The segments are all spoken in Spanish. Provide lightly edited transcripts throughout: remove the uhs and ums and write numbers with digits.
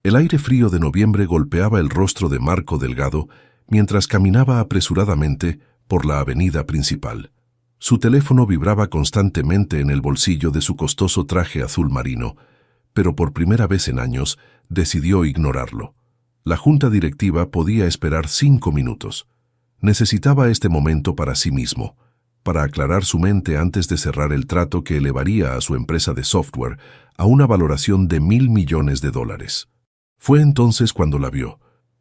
El aire frío de noviembre golpeaba el rostro de Marco Delgado mientras caminaba apresuradamente por la avenida principal. Su teléfono vibraba constantemente en el bolsillo de su costoso traje azul marino, pero por primera vez en años decidió ignorarlo. La junta directiva podía esperar 5 minutos. Necesitaba este momento para sí mismo, para aclarar su mente antes de cerrar el trato que elevaría a su empresa de software a una valoración de $1.000 millones. Fue entonces cuando la vio.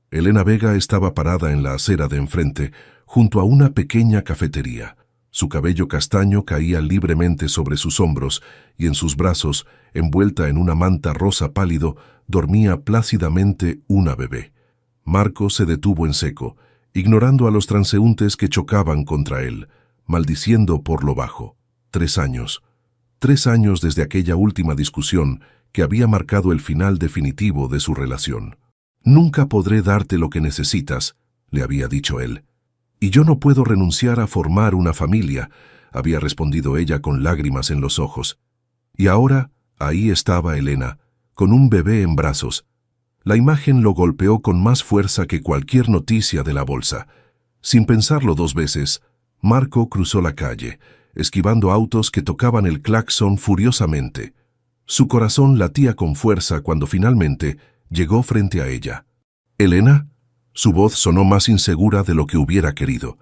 Elena Vega estaba parada en la acera de enfrente, junto a una pequeña cafetería. Su cabello castaño caía libremente sobre sus hombros y en sus brazos, envuelta en una manta rosa pálido, dormía plácidamente una bebé. Marco se detuvo en seco, ignorando a los transeúntes que chocaban contra él, maldiciendo por lo bajo. 3 años. 3 años desde aquella última discusión que había marcado el final definitivo de su relación. «Nunca podré darte lo que necesitas», le había dicho él. «Y yo no puedo renunciar a formar una familia», había respondido ella con lágrimas en los ojos. Y ahora, ahí estaba Elena, con un bebé en brazos. La imagen lo golpeó con más fuerza que cualquier noticia de la bolsa. Sin pensarlo 2 veces, Marco cruzó la calle, esquivando autos que tocaban el claxon furiosamente. Su corazón latía con fuerza cuando finalmente llegó frente a ella. «¿Elena?» Su voz sonó más insegura de lo que hubiera querido.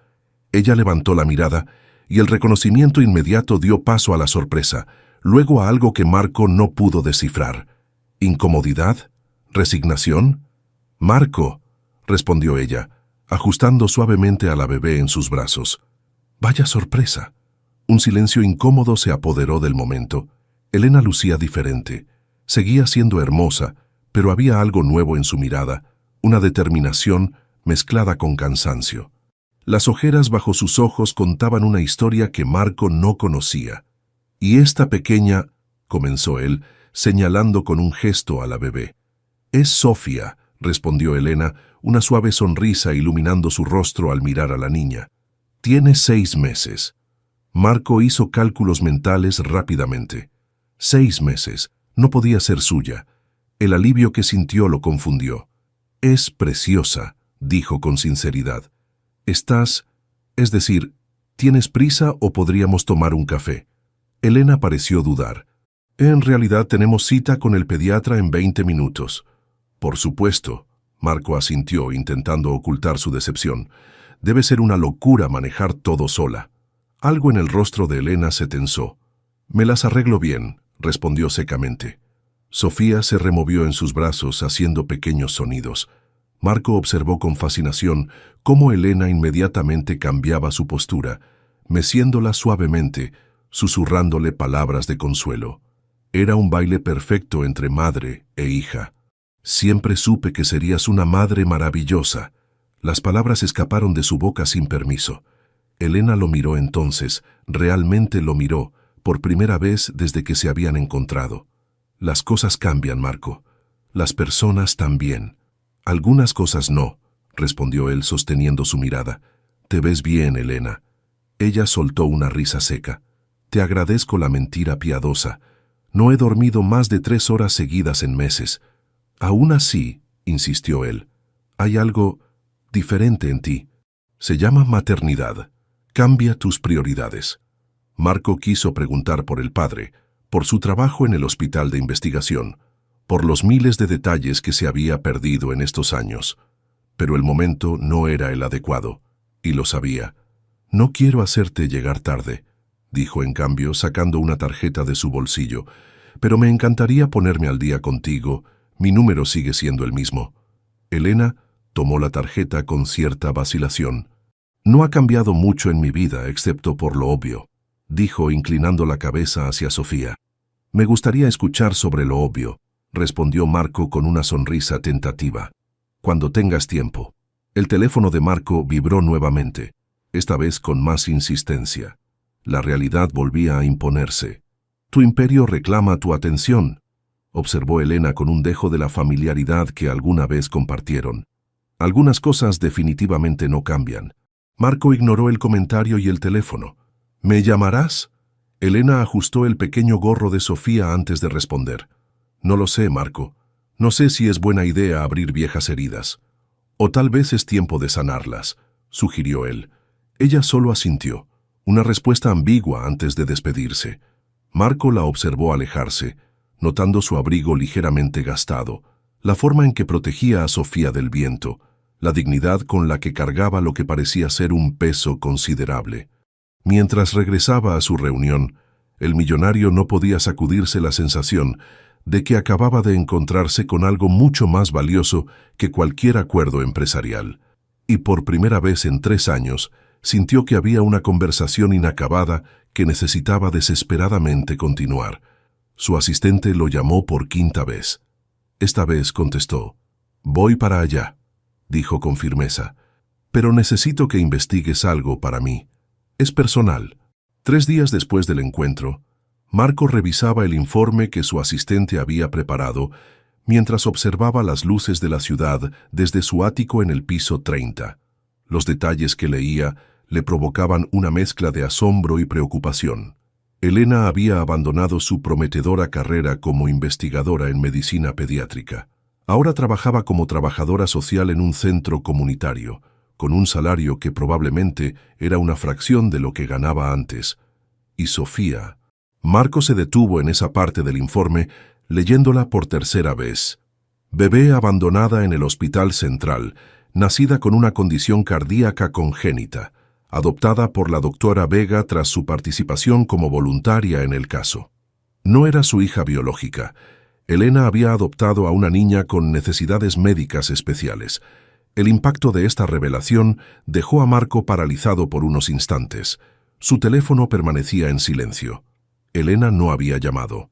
Ella levantó la mirada y el reconocimiento inmediato dio paso a la sorpresa, luego a algo que Marco no pudo descifrar. ¿Incomodidad? ¿Resignación? «Marco», respondió ella, ajustando suavemente a la bebé en sus brazos. «Vaya sorpresa». Un silencio incómodo se apoderó del momento. Elena lucía diferente. Seguía siendo hermosa, pero había algo nuevo en su mirada, una determinación mezclada con cansancio. Las ojeras bajo sus ojos contaban una historia que Marco no conocía. «Y esta pequeña», comenzó él, señalando con un gesto a la bebé. «Es Sofía», respondió Elena, una suave sonrisa iluminando su rostro al mirar a la niña. «Tiene 6 meses». Marco hizo cálculos mentales rápidamente. 6 meses. No podía ser suya. El alivio que sintió lo confundió. «Es preciosa», dijo con sinceridad. Es decir, ¿tienes prisa o podríamos tomar un café?» Elena pareció dudar. «En realidad tenemos cita con el pediatra en 20 minutos». «Por supuesto», Marco asintió, intentando ocultar su decepción. «Debe ser una locura manejar todo sola». Algo en el rostro de Elena se tensó. «Me las arreglo bien», respondió secamente. Sofía se removió en sus brazos haciendo pequeños sonidos. Marco observó con fascinación cómo Elena inmediatamente cambiaba su postura, meciéndola suavemente, susurrándole palabras de consuelo. Era un baile perfecto entre madre e hija. «Siempre supe que serías una madre maravillosa». Las palabras escaparon de su boca sin permiso. Elena lo miró entonces, realmente lo miró, por primera vez desde que se habían encontrado. «Las cosas cambian, Marco. Las personas también». «Algunas cosas no», respondió él sosteniendo su mirada. «Te ves bien, Elena». Ella soltó una risa seca. «Te agradezco la mentira piadosa. No he dormido más de 3 horas seguidas en meses». «Aún así», insistió él, «hay algo diferente en ti. Se llama maternidad. Cambia tus prioridades». Marco quiso preguntar por el padre, por su trabajo en el hospital de investigación, por los miles de detalles que se había perdido en estos años. Pero el momento no era el adecuado, y lo sabía. «No quiero hacerte llegar tarde», dijo en cambio, sacando una tarjeta de su bolsillo, «pero me encantaría ponerme al día contigo. Mi número sigue siendo el mismo». Elena tomó la tarjeta con cierta vacilación. «No ha cambiado mucho en mi vida, excepto por lo obvio», dijo inclinando la cabeza hacia Sofía. «Me gustaría escuchar sobre lo obvio», respondió Marco con una sonrisa tentativa. «Cuando tengas tiempo». El teléfono de Marco vibró nuevamente, esta vez con más insistencia. La realidad volvía a imponerse. «Tu imperio reclama tu atención», observó Elena con un dejo de la familiaridad que alguna vez compartieron. «Algunas cosas definitivamente no cambian». Marco ignoró el comentario y el teléfono. «¿Me llamarás?» Elena ajustó el pequeño gorro de Sofía antes de responder. «No lo sé, Marco. No sé si es buena idea abrir viejas heridas. O tal vez es tiempo de sanarlas, sugirió él. Ella solo asintió, una respuesta ambigua antes de despedirse. Marco la observó alejarse, notando su abrigo ligeramente gastado, la forma en que protegía a Sofía del viento, la dignidad con la que cargaba lo que parecía ser un peso considerable. Mientras regresaba a su reunión, el millonario no podía sacudirse la sensación de que acababa de encontrarse con algo mucho más valioso que cualquier acuerdo empresarial. Y por primera vez en 3 años, sintió que había una conversación inacabada que necesitaba desesperadamente continuar. Su asistente lo llamó por 5ª vez. Esta vez contestó: «Voy para allá», dijo con firmeza. «Pero necesito que investigues algo para mí. Es personal». 3 días después del encuentro, Marco revisaba el informe que su asistente había preparado mientras observaba las luces de la ciudad desde su ático en el piso 30. Los detalles que leía le provocaban una mezcla de asombro y preocupación. Elena había abandonado su prometedora carrera como investigadora en medicina pediátrica. Ahora trabajaba como trabajadora social en un centro comunitario, con un salario que probablemente era una fracción de lo que ganaba antes. Y Sofía. Marco se detuvo en esa parte del informe, leyéndola por 3ª vez. Bebé abandonada en el Hospital Central, nacida con una condición cardíaca congénita, adoptada por la doctora Vega tras su participación como voluntaria en el caso. No era su hija biológica. Elena había adoptado a una niña con necesidades médicas especiales. El impacto de esta revelación dejó a Marco paralizado por unos instantes. Su teléfono permanecía en silencio. Elena no había llamado.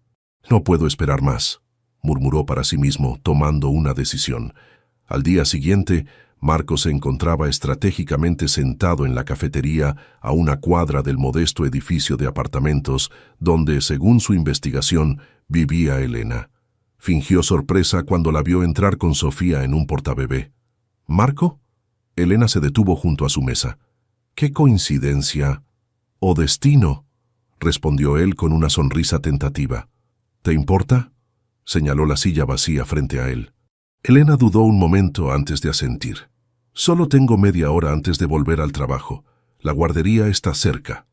«No puedo esperar más», murmuró para sí mismo, tomando una decisión. Al día siguiente, Marco se encontraba estratégicamente sentado en la cafetería a una cuadra del modesto edificio de apartamentos donde, según su investigación, vivía Elena. Fingió sorpresa cuando la vio entrar con Sofía en un portabebé. «¿Marco?» Elena se detuvo junto a su mesa. «¿Qué coincidencia o destino?», respondió él con una sonrisa tentativa. «¿Te importa?», señaló la silla vacía frente a él. Elena dudó un momento antes de asentir. «Solo tengo media hora antes de volver al trabajo. La guardería está cerca».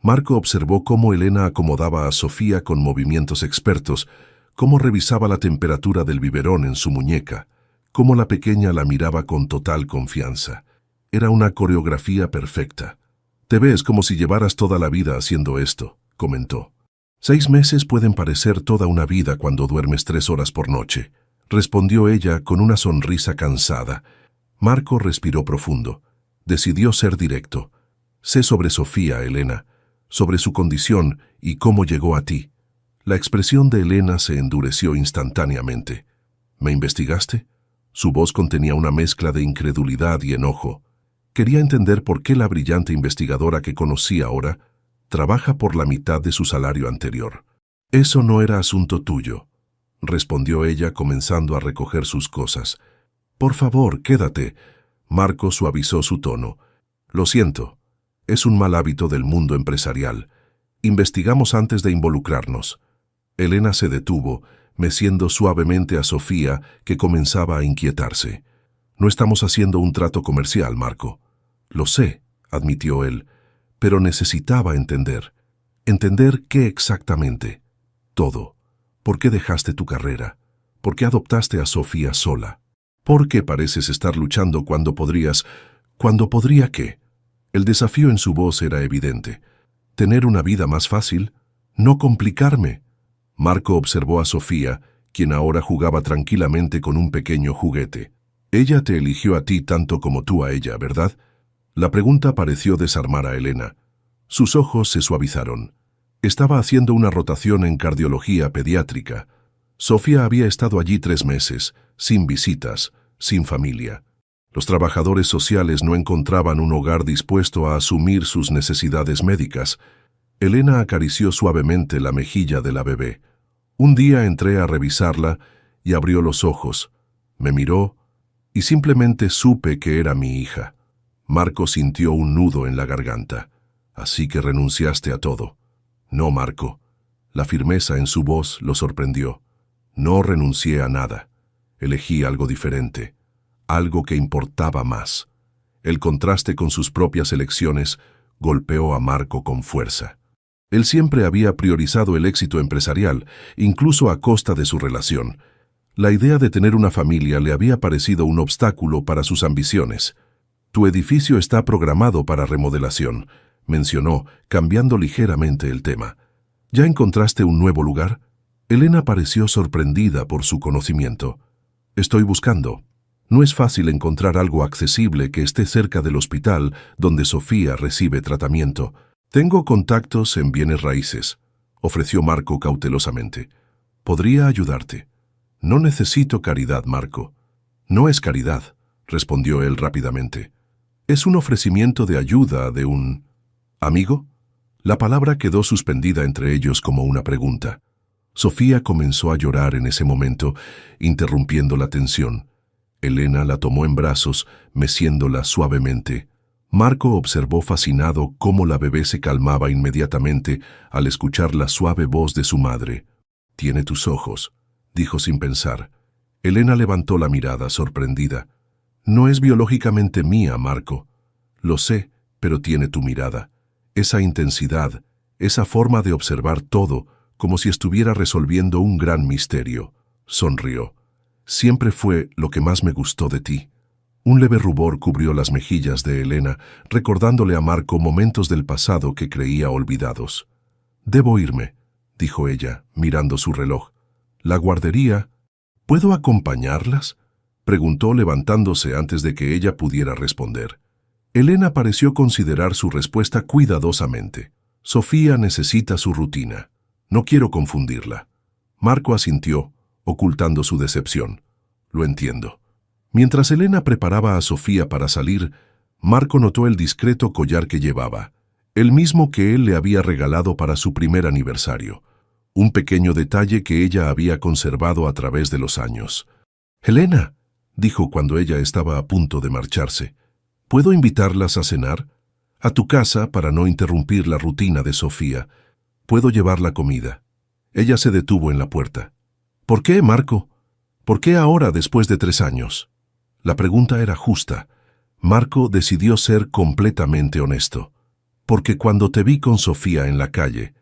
Marco observó cómo Elena acomodaba a Sofía con movimientos expertos, cómo revisaba la temperatura del biberón en su muñeca, cómo la pequeña la miraba con total confianza. Era una coreografía perfecta. «Te ves como si llevaras toda la vida haciendo esto», comentó. «6 meses pueden parecer toda una vida cuando duermes 3 horas por noche», respondió ella con una sonrisa cansada. Marco respiró profundo. Decidió ser directo. «Sé sobre Sofía, Elena, sobre su condición y cómo llegó a ti». La expresión de Elena se endureció instantáneamente. «¿Me investigaste?». Su voz contenía una mezcla de incredulidad y enojo. Quería entender por qué la brillante investigadora que conocí ahora trabaja por la mitad de su salario anterior. «Eso no era asunto tuyo», respondió ella comenzando a recoger sus cosas. «Por favor, quédate». Marco suavizó su tono. «Lo siento. Es un mal hábito del mundo empresarial. Investigamos antes de involucrarnos». Elena se detuvo, meciendo suavemente a Sofía, que comenzaba a inquietarse. «No estamos haciendo un trato comercial, Marco». «Lo sé», admitió él, «pero necesitaba entender». «¿Entender qué exactamente?» «Todo. ¿Por qué dejaste tu carrera? ¿Por qué adoptaste a Sofía sola? ¿Por qué pareces estar luchando cuando podrías...?» «¿Cuándo podría qué?». El desafío en su voz era evidente. «Tener una vida más fácil, no complicarme». Marco observó a Sofía, quien ahora jugaba tranquilamente con un pequeño juguete. «Ella te eligió a ti tanto como tú a ella, ¿verdad?». La pregunta pareció desarmar a Elena. Sus ojos se suavizaron. Estaba haciendo una rotación en cardiología pediátrica. Sofía había estado allí 3 meses, sin visitas, sin familia. Los trabajadores sociales no encontraban un hogar dispuesto a asumir sus necesidades médicas. Elena acarició suavemente la mejilla de la bebé. «Un día entré a revisarla y abrió los ojos. Me miró y simplemente supe que era mi hija». Marco sintió un nudo en la garganta. «Así que renunciaste a todo». «No, Marco». La firmeza en su voz lo sorprendió. «No renuncié a nada. Elegí algo diferente, algo que importaba más. El contraste con sus propias elecciones golpeó a Marco con fuerza. Él siempre había priorizado el éxito empresarial, incluso a costa de su relación. La idea de tener una familia le había parecido un obstáculo para sus ambiciones. «Tu edificio está programado para remodelación», mencionó, cambiando ligeramente el tema. «¿Ya encontraste un nuevo lugar?» Elena pareció sorprendida por su conocimiento. «Estoy buscando. No es fácil encontrar algo accesible que esté cerca del hospital donde Sofía recibe tratamiento. Tengo contactos en bienes raíces», ofreció Marco cautelosamente. «Podría ayudarte». «No necesito caridad, Marco». «No es caridad», respondió él rápidamente. «Es un ofrecimiento de ayuda de un... ¿amigo?» La palabra quedó suspendida entre ellos como una pregunta. Sofía comenzó a llorar en ese momento, interrumpiendo la tensión. Elena la tomó en brazos, meciéndola suavemente. Marco observó fascinado cómo la bebé se calmaba inmediatamente al escuchar la suave voz de su madre. «Tiene tus ojos», dijo sin pensar. Elena levantó la mirada, sorprendida. «No es biológicamente mía, Marco. Lo sé, pero tiene tu mirada. Esa intensidad, esa forma de observar todo, como si estuviera resolviendo un gran misterio». Sonrió. «Siempre fue lo que más me gustó de ti». Un leve rubor cubrió las mejillas de Elena, recordándole a Marco momentos del pasado que creía olvidados. «Debo irme», dijo ella, mirando su reloj. «La guardería... ¿Puedo acompañarlas?», preguntó levantándose antes de que ella pudiera responder. Elena pareció considerar su respuesta cuidadosamente. «Sofía necesita su rutina. No quiero confundirla». Marco asintió, ocultando su decepción. «Lo entiendo». Mientras Elena preparaba a Sofía para salir, Marco notó el discreto collar que llevaba, el mismo que él le había regalado para su primer aniversario, un pequeño detalle que ella había conservado a través de los años. «Elena», dijo cuando ella estaba a punto de marcharse, «¿puedo invitarlas a cenar? A tu casa para no interrumpir la rutina de Sofía. Puedo llevar la comida». Ella se detuvo en la puerta. «¿Por qué, Marco? ¿Por qué ahora después de 3 años?» La pregunta era justa. Marco decidió ser completamente honesto. «Porque cuando te vi con Sofía en la calle,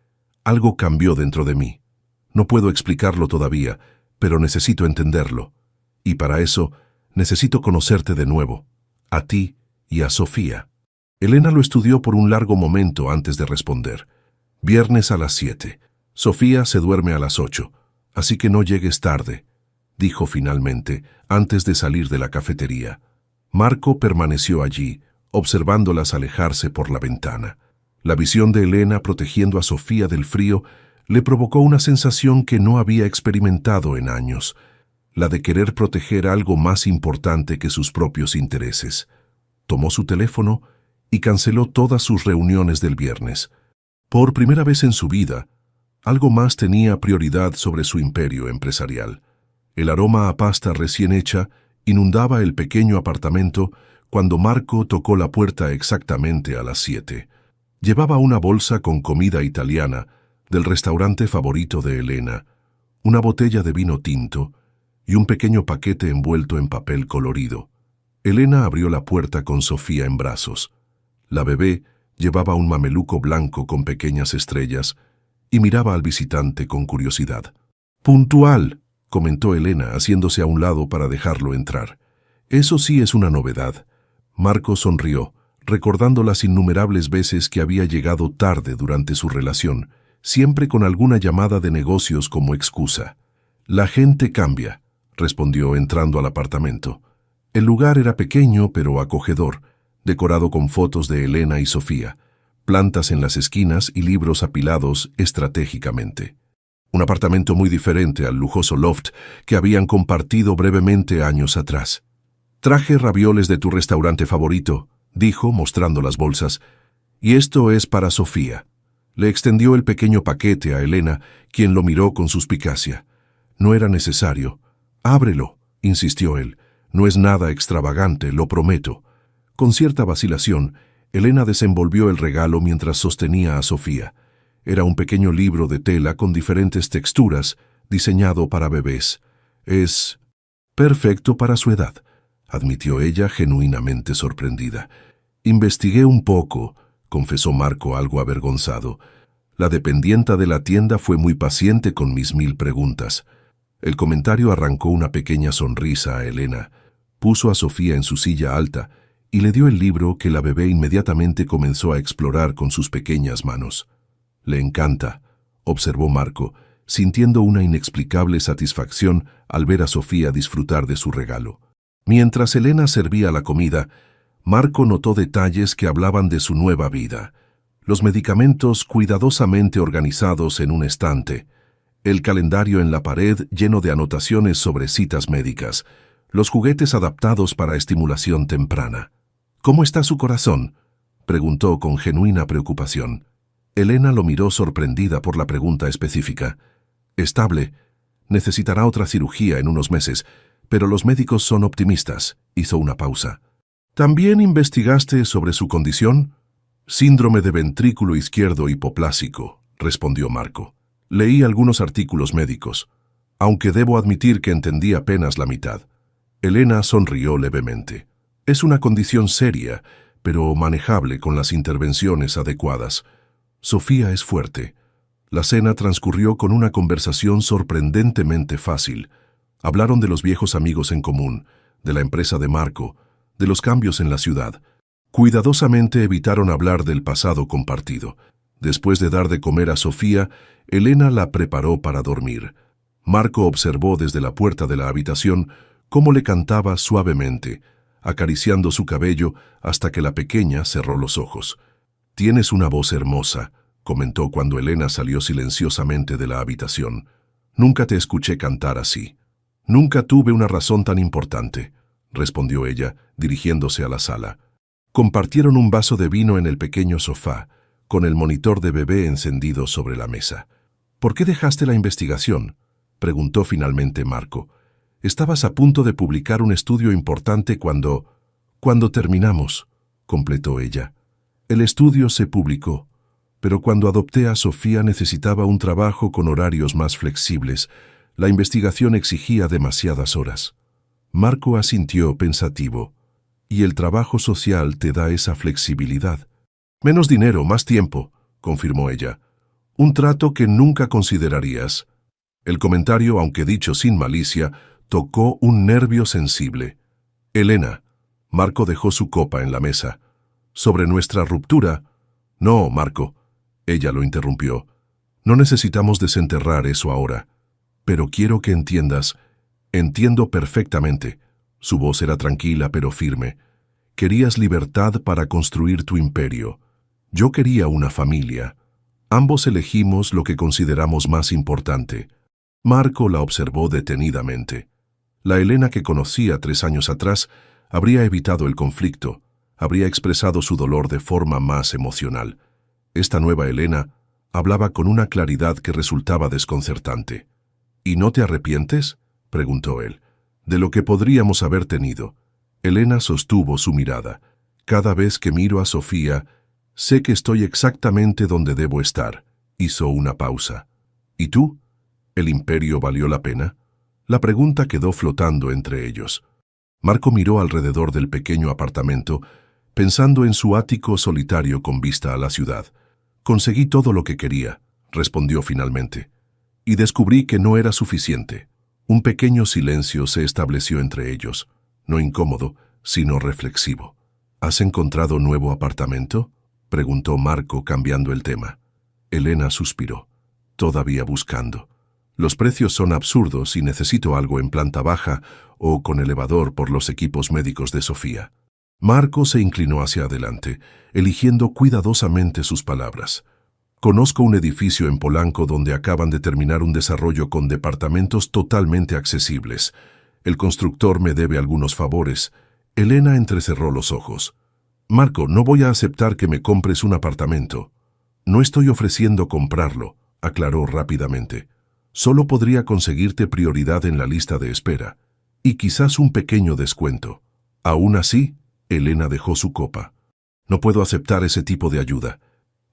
algo cambió dentro de mí. No puedo explicarlo todavía, pero necesito entenderlo. Y para eso, necesito conocerte de nuevo, a ti y a Sofía». Elena lo estudió por un largo momento antes de responder. «Viernes a las 7. Sofía se duerme a las 8, así que no llegues tarde», dijo finalmente, antes de salir de la cafetería. Marco permaneció allí, observándolas alejarse por la ventana. La visión de Elena protegiendo a Sofía del frío le provocó una sensación que no había experimentado en años, la de querer proteger algo más importante que sus propios intereses. Tomó su teléfono y canceló todas sus reuniones del viernes. Por primera vez en su vida, algo más tenía prioridad sobre su imperio empresarial. El aroma a pasta recién hecha inundaba el pequeño apartamento cuando Marco tocó la puerta exactamente a las 7. Llevaba una bolsa con comida italiana del restaurante favorito de Elena, una botella de vino tinto y un pequeño paquete envuelto en papel colorido. Elena abrió la puerta con Sofía en brazos. La bebé llevaba un mameluco blanco con pequeñas estrellas y miraba al visitante con curiosidad. «Puntual», comentó Elena, haciéndose a un lado para dejarlo entrar. «Eso sí es una novedad». Marco sonrió, recordando las innumerables veces que había llegado tarde durante su relación, siempre con alguna llamada de negocios como excusa. «La gente cambia», respondió entrando al apartamento. El lugar era pequeño pero acogedor, decorado con fotos de Elena y Sofía, plantas en las esquinas y libros apilados estratégicamente. Un apartamento muy diferente al lujoso loft que habían compartido brevemente años atrás. «Traje ravioles de tu restaurante favorito», dijo, mostrando las bolsas, «y esto es para Sofía». Le extendió el pequeño paquete a Elena, quien lo miró con suspicacia. «No era necesario». «Ábrelo», insistió él. «No es nada extravagante, lo prometo». Con cierta vacilación, Elena desenvolvió el regalo mientras sostenía a Sofía. Era un pequeño libro de tela con diferentes texturas, diseñado para bebés. «Es Perfecto para su edad, admitió ella genuinamente sorprendida. Investigué un poco, confesó Marco algo avergonzado. La dependienta de la tienda fue muy paciente con mis 1000 preguntas. El comentario arrancó una pequeña sonrisa a Elena, puso a Sofía en su silla alta y le dio el libro que la bebé inmediatamente comenzó a explorar con sus pequeñas manos. Le encanta, observó Marco, sintiendo una inexplicable satisfacción al ver a Sofía disfrutar de su regalo. Mientras Elena servía la comida, Marco notó detalles que hablaban de su nueva vida. Los medicamentos cuidadosamente organizados en un estante, el calendario en la pared lleno de anotaciones sobre citas médicas, los juguetes adaptados para estimulación temprana. «¿Cómo está su corazón?», preguntó con genuina preocupación. Elena lo miró sorprendida por la pregunta específica. «Estable. Necesitará otra cirugía en unos meses, pero los médicos son optimistas», hizo una pausa. «¿También investigaste sobre su condición?» «Síndrome de ventrículo izquierdo hipoplásico», respondió Marco. «Leí algunos artículos médicos, aunque debo admitir que entendí apenas la mitad». Elena sonrió levemente. «Es una condición seria, pero manejable con las intervenciones adecuadas. Sofía es fuerte». La cena transcurrió con una conversación sorprendentemente fácil. Hablaron de los viejos amigos en común, de la empresa de Marco, de los cambios en la ciudad. Cuidadosamente evitaron hablar del pasado compartido. Después de dar de comer a Sofía, Elena la preparó para dormir. Marco observó desde la puerta de la habitación cómo le cantaba suavemente, acariciando su cabello hasta que la pequeña cerró los ojos. «Tienes una voz hermosa», comentó cuando Elena salió silenciosamente de la habitación. «Nunca te escuché cantar así». «Nunca tuve una razón tan importante», respondió ella, dirigiéndose a la sala. Compartieron un vaso de vino en el pequeño sofá, con el monitor de bebé encendido sobre la mesa. «¿Por qué dejaste la investigación?», preguntó finalmente Marco. «Estabas a punto de publicar un estudio importante cuando terminamos», completó ella. «El estudio se publicó, pero cuando adopté a Sofía necesitaba un trabajo con horarios más flexibles. La investigación exigía demasiadas horas». Marco asintió pensativo. «Y el trabajo social te da esa flexibilidad». «Menos dinero, más tiempo», confirmó ella. «Un trato que nunca considerarías». El comentario, aunque dicho sin malicia, tocó un nervio sensible. «Elena», Marco dejó su copa en la mesa. «Sobre nuestra ruptura». «No, Marco», ella lo interrumpió. «No necesitamos desenterrar eso ahora. Pero quiero que entiendas». «Entiendo perfectamente». Su voz era tranquila pero firme. «Querías libertad para construir tu imperio. Yo quería una familia. Ambos elegimos lo que consideramos más importante». Marco la observó detenidamente. La Elena que conocía 3 años atrás habría evitado el conflicto, habría expresado su dolor de forma más emocional. Esta nueva Elena hablaba con una claridad que resultaba desconcertante. «¿Y no te arrepientes?», preguntó él. «De lo que podríamos haber tenido». Elena sostuvo su mirada. «Cada vez que miro a Sofía, sé que estoy exactamente donde debo estar». Hizo una pausa. «¿Y tú? ¿El imperio valió la pena?». La pregunta quedó flotando entre ellos. Marco miró alrededor del pequeño apartamento, pensando en su ático solitario con vista a la ciudad. «Conseguí todo lo que quería», respondió finalmente. «Y descubrí que no era suficiente». Un pequeño silencio se estableció entre ellos, no incómodo, sino reflexivo. «¿Has encontrado nuevo apartamento?», preguntó Marco cambiando el tema. Elena suspiró. «Todavía buscando. Los precios son absurdos y necesito algo en planta baja o con elevador por los equipos médicos de Sofía». Marco se inclinó hacia adelante, eligiendo cuidadosamente sus palabras. «Conozco un edificio en Polanco donde acaban de terminar un desarrollo con departamentos totalmente accesibles. El constructor me debe algunos favores». Elena entrecerró los ojos. «Marco, no voy a aceptar que me compres un apartamento». «No estoy ofreciendo comprarlo», aclaró rápidamente. «Solo podría conseguirte prioridad en la lista de espera. Y quizás un pequeño descuento». Aún así, Elena dejó su copa. «No puedo aceptar ese tipo de ayuda».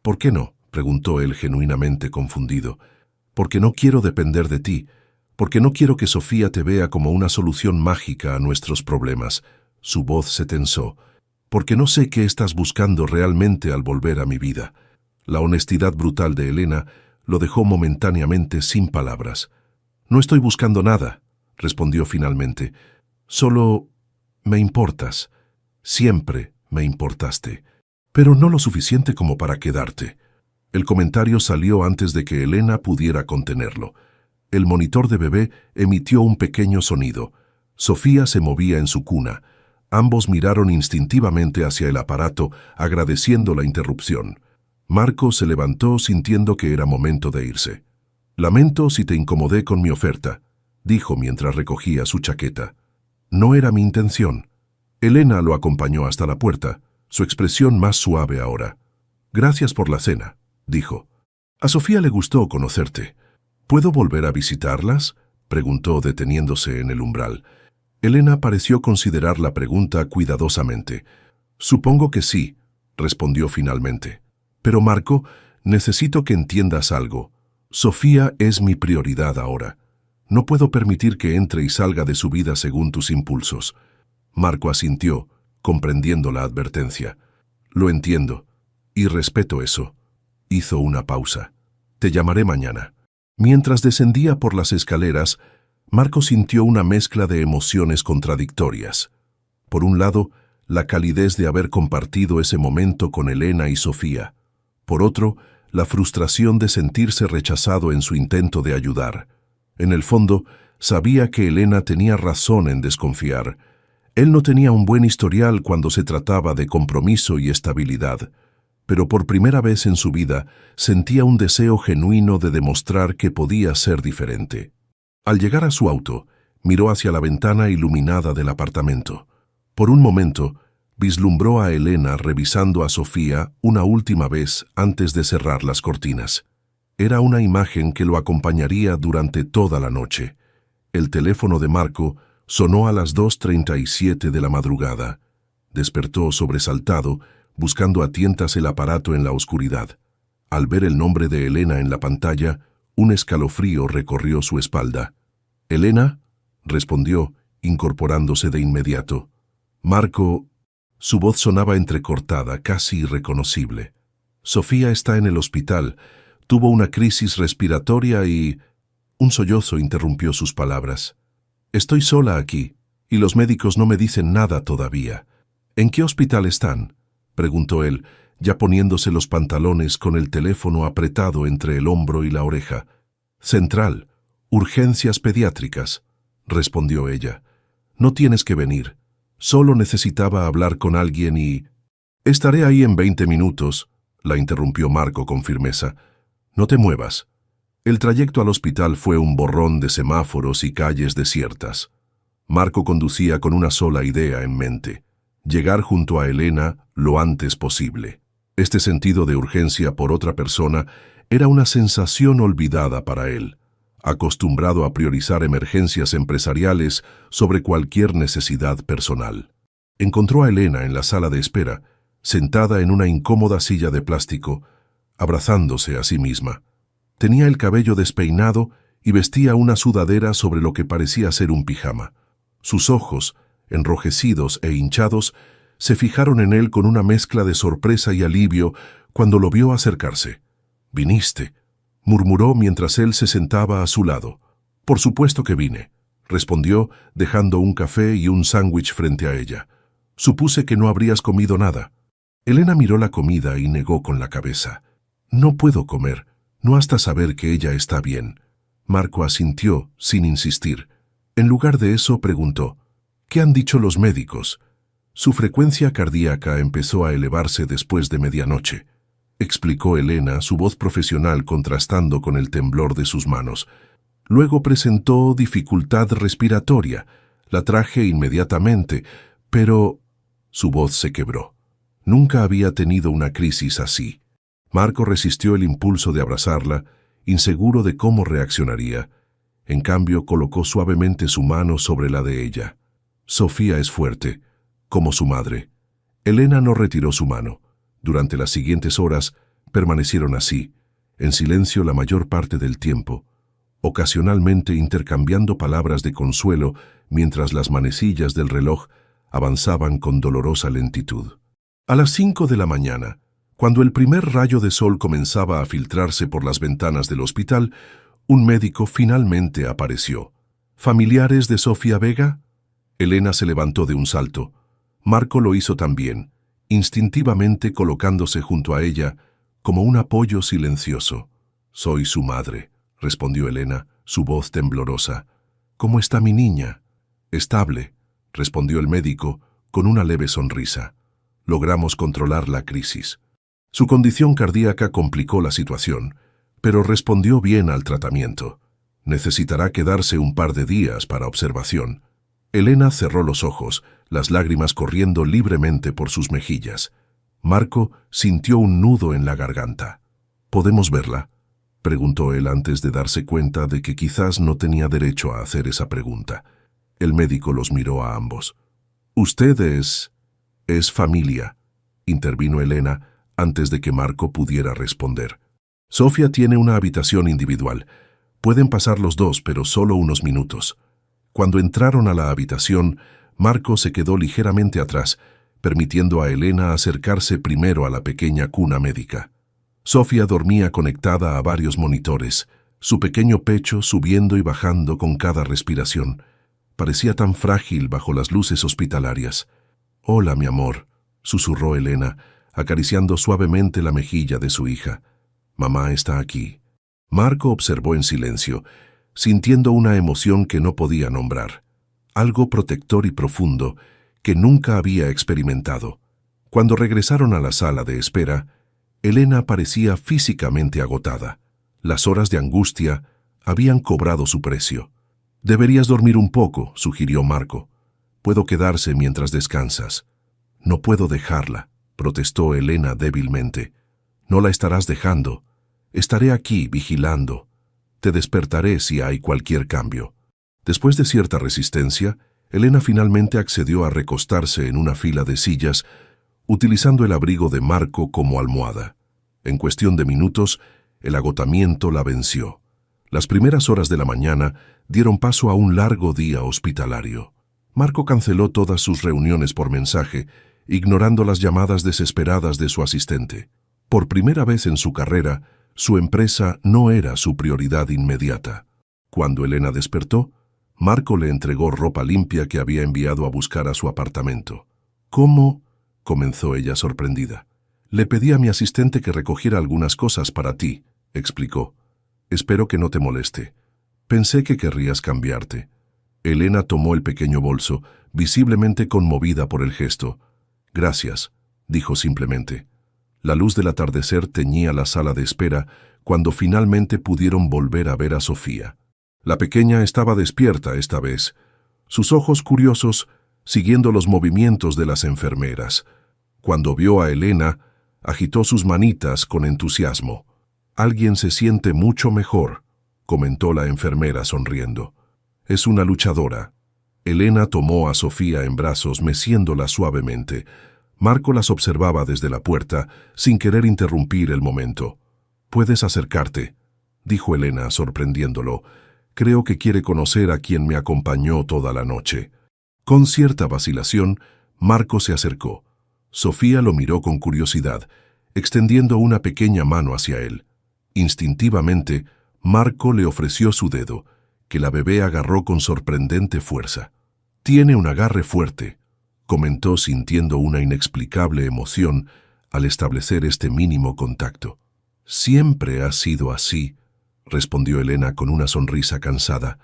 «¿Por qué no?», preguntó él genuinamente confundido. «Porque no quiero depender de ti, porque no quiero que Sofía te vea como una solución mágica a nuestros problemas. Su voz se tensó. Porque no sé qué estás buscando realmente al volver a mi vida. La honestidad brutal de Elena lo dejó momentáneamente sin palabras. No estoy buscando nada, respondió finalmente. Solo me importas. Siempre me importaste. Pero no lo suficiente como para quedarte. El comentario salió antes de que Elena pudiera contenerlo. El monitor de bebé emitió un pequeño sonido. Sofía se movía en su cuna. Ambos miraron instintivamente hacia el aparato, agradeciendo la interrupción. Marco se levantó sintiendo que era momento de irse. «Lamento si te incomodé con mi oferta», dijo mientras recogía su chaqueta. «No era mi intención». Elena lo acompañó hasta la puerta, su expresión más suave ahora. «Gracias por la cena», dijo. «A Sofía le gustó conocerte. ¿Puedo volver a visitarlas?», preguntó deteniéndose en el umbral. Elena pareció considerar la pregunta cuidadosamente. «Supongo que sí», respondió finalmente. «Pero Marco, necesito que entiendas algo. Sofía es mi prioridad ahora. No puedo permitir que entre y salga de su vida según tus impulsos». Marco asintió, comprendiendo la advertencia. «Lo entiendo, y respeto eso». Hizo una pausa. «Te llamaré mañana». Mientras descendía por las escaleras, Marco sintió una mezcla de emociones contradictorias. Por un lado, la calidez de haber compartido ese momento con Elena y Sofía. Por otro, la frustración de sentirse rechazado en su intento de ayudar. En el fondo, sabía que Elena tenía razón en desconfiar. Él no tenía un buen historial cuando se trataba de compromiso y estabilidad, pero por primera vez en su vida sentía un deseo genuino de demostrar que podía ser diferente. Al llegar a su auto, miró hacia la ventana iluminada del apartamento. Por un momento, vislumbró a Elena revisando a Sofía una última vez antes de cerrar las cortinas. Era una imagen que lo acompañaría durante toda la noche. El teléfono de Marco sonó a las 2:37 de la madrugada. Despertó sobresaltado, buscando a tientas el aparato en la oscuridad. Al ver el nombre de Elena en la pantalla, un escalofrío recorrió su espalda. «¿Elena?», respondió, incorporándose de inmediato. «Marco...». Su voz sonaba entrecortada, casi irreconocible. «Sofía está en el hospital. Tuvo una crisis respiratoria y...». Un sollozo interrumpió sus palabras. «Estoy sola aquí, y los médicos no me dicen nada todavía». «¿En qué hospital están?», preguntó él, ya poniéndose los pantalones con el teléfono apretado entre el hombro y la oreja. «Central, urgencias pediátricas», respondió ella. «No tienes que venir. Solo necesitaba hablar con alguien y...». «Estaré ahí en 20 minutos», la interrumpió Marco con firmeza. «No te muevas». El trayecto al hospital fue un borrón de semáforos y calles desiertas. Marco conducía con una sola idea en mente: llegar junto a Elena lo antes posible. Este sentido de urgencia por otra persona era una sensación olvidada para él, acostumbrado a priorizar emergencias empresariales sobre cualquier necesidad personal. Encontró a Elena en la sala de espera, sentada en una incómoda silla de plástico, abrazándose a sí misma. Tenía el cabello despeinado y vestía una sudadera sobre lo que parecía ser un pijama. Sus ojos, enrojecidos e hinchados, se fijaron en él con una mezcla de sorpresa y alivio cuando lo vio acercarse. «¿Viniste?», murmuró mientras él se sentaba a su lado. «Por supuesto que vine», respondió, dejando un café y un sándwich frente a ella. «Supuse que no habrías comido nada». Elena miró la comida y negó con la cabeza. «No puedo comer, no hasta saber que ella está bien». Marco asintió, sin insistir. En lugar de eso, preguntó: «¿Qué han dicho los médicos?». Su frecuencia cardíaca empezó a elevarse después de medianoche, explicó Elena, su voz profesional contrastando con el temblor de sus manos. Luego presentó dificultad respiratoria. La traje inmediatamente, pero... Su voz se quebró. Nunca había tenido una crisis así. Marco resistió el impulso de abrazarla, inseguro de cómo reaccionaría. En cambio, colocó suavemente su mano sobre la de ella. «Sofía es fuerte, como su madre». Elena no retiró su mano. Durante las siguientes horas permanecieron así, en silencio la mayor parte del tiempo, ocasionalmente intercambiando palabras de consuelo mientras las manecillas del reloj avanzaban con dolorosa lentitud. A las 5 de la mañana, cuando el primer rayo de sol comenzaba a filtrarse por las ventanas del hospital, un médico finalmente apareció. ¿Familiares de Sofía Vega? Elena se levantó de un salto. Marco lo hizo también, instintivamente colocándose junto a ella como un apoyo silencioso. «Soy su madre», respondió Elena, su voz temblorosa. «¿Cómo está mi niña?» «Estable», respondió el médico con una leve sonrisa. «Logramos controlar la crisis». Su condición cardíaca complicó la situación, pero respondió bien al tratamiento. Necesitará quedarse un par de días para observación. Elena cerró los ojos, las lágrimas corriendo libremente por sus mejillas. Marco sintió un nudo en la garganta. «¿Podemos verla?», preguntó él antes de darse cuenta de que quizás no tenía derecho a hacer esa pregunta. El médico los miró a ambos. «Usted es familia», intervino Elena antes de que Marco pudiera responder. «Sofía tiene una habitación individual. Pueden pasar los dos, pero solo unos minutos». Cuando entraron a la habitación, Marco se quedó ligeramente atrás, permitiendo a Elena acercarse primero a la pequeña cuna médica. Sofía dormía conectada a varios monitores, su pequeño pecho subiendo y bajando con cada respiración. Parecía tan frágil bajo las luces hospitalarias. «Hola, mi amor», susurró Elena, acariciando suavemente la mejilla de su hija. «Mamá está aquí». Marco observó en silencio, sintiendo una emoción que no podía nombrar, algo protector y profundo que nunca había experimentado. Cuando regresaron a la sala de espera, Elena parecía físicamente agotada. Las horas de angustia habían cobrado su precio. «Deberías dormir un poco», sugirió Marco. «Puedo quedarse mientras descansas». «No puedo dejarla», protestó Elena débilmente. «No la estarás dejando. Estaré aquí vigilando. Te despertaré si hay cualquier cambio». Después de cierta resistencia, Elena finalmente accedió a recostarse en una fila de sillas, utilizando el abrigo de Marco como almohada. En cuestión de minutos, el agotamiento la venció. Las primeras horas de la mañana dieron paso a un largo día hospitalario. Marco canceló todas sus reuniones por mensaje, ignorando las llamadas desesperadas de su asistente. Por primera vez en su carrera, su empresa no era su prioridad inmediata. Cuando Elena despertó, Marco le entregó ropa limpia que había enviado a buscar a su apartamento. «¿Cómo?», comenzó ella sorprendida. «Le pedí a mi asistente que recogiera algunas cosas para ti», explicó. «Espero que no te moleste. Pensé que querrías cambiarte». Elena tomó el pequeño bolso, visiblemente conmovida por el gesto. «Gracias», dijo simplemente. La luz del atardecer teñía la sala de espera cuando finalmente pudieron volver a ver a Sofía. La pequeña estaba despierta esta vez, sus ojos curiosos siguiendo los movimientos de las enfermeras. Cuando vio a Elena, agitó sus manitas con entusiasmo. «Alguien se siente mucho mejor», comentó la enfermera sonriendo. «Es una luchadora». Elena tomó a Sofía en brazos, meciéndola suavemente. Marco las observaba desde la puerta, sin querer interrumpir el momento. «Puedes acercarte», dijo Elena, sorprendiéndolo. «Creo que quiere conocer a quien me acompañó toda la noche». Con cierta vacilación, Marco se acercó. Sofía lo miró con curiosidad, extendiendo una pequeña mano hacia él. Instintivamente, Marco le ofreció su dedo, que la bebé agarró con sorprendente fuerza. «Tiene un agarre fuerte», comentó sintiendo una inexplicable emoción al establecer este mínimo contacto. «Siempre ha sido así», respondió Elena con una sonrisa cansada.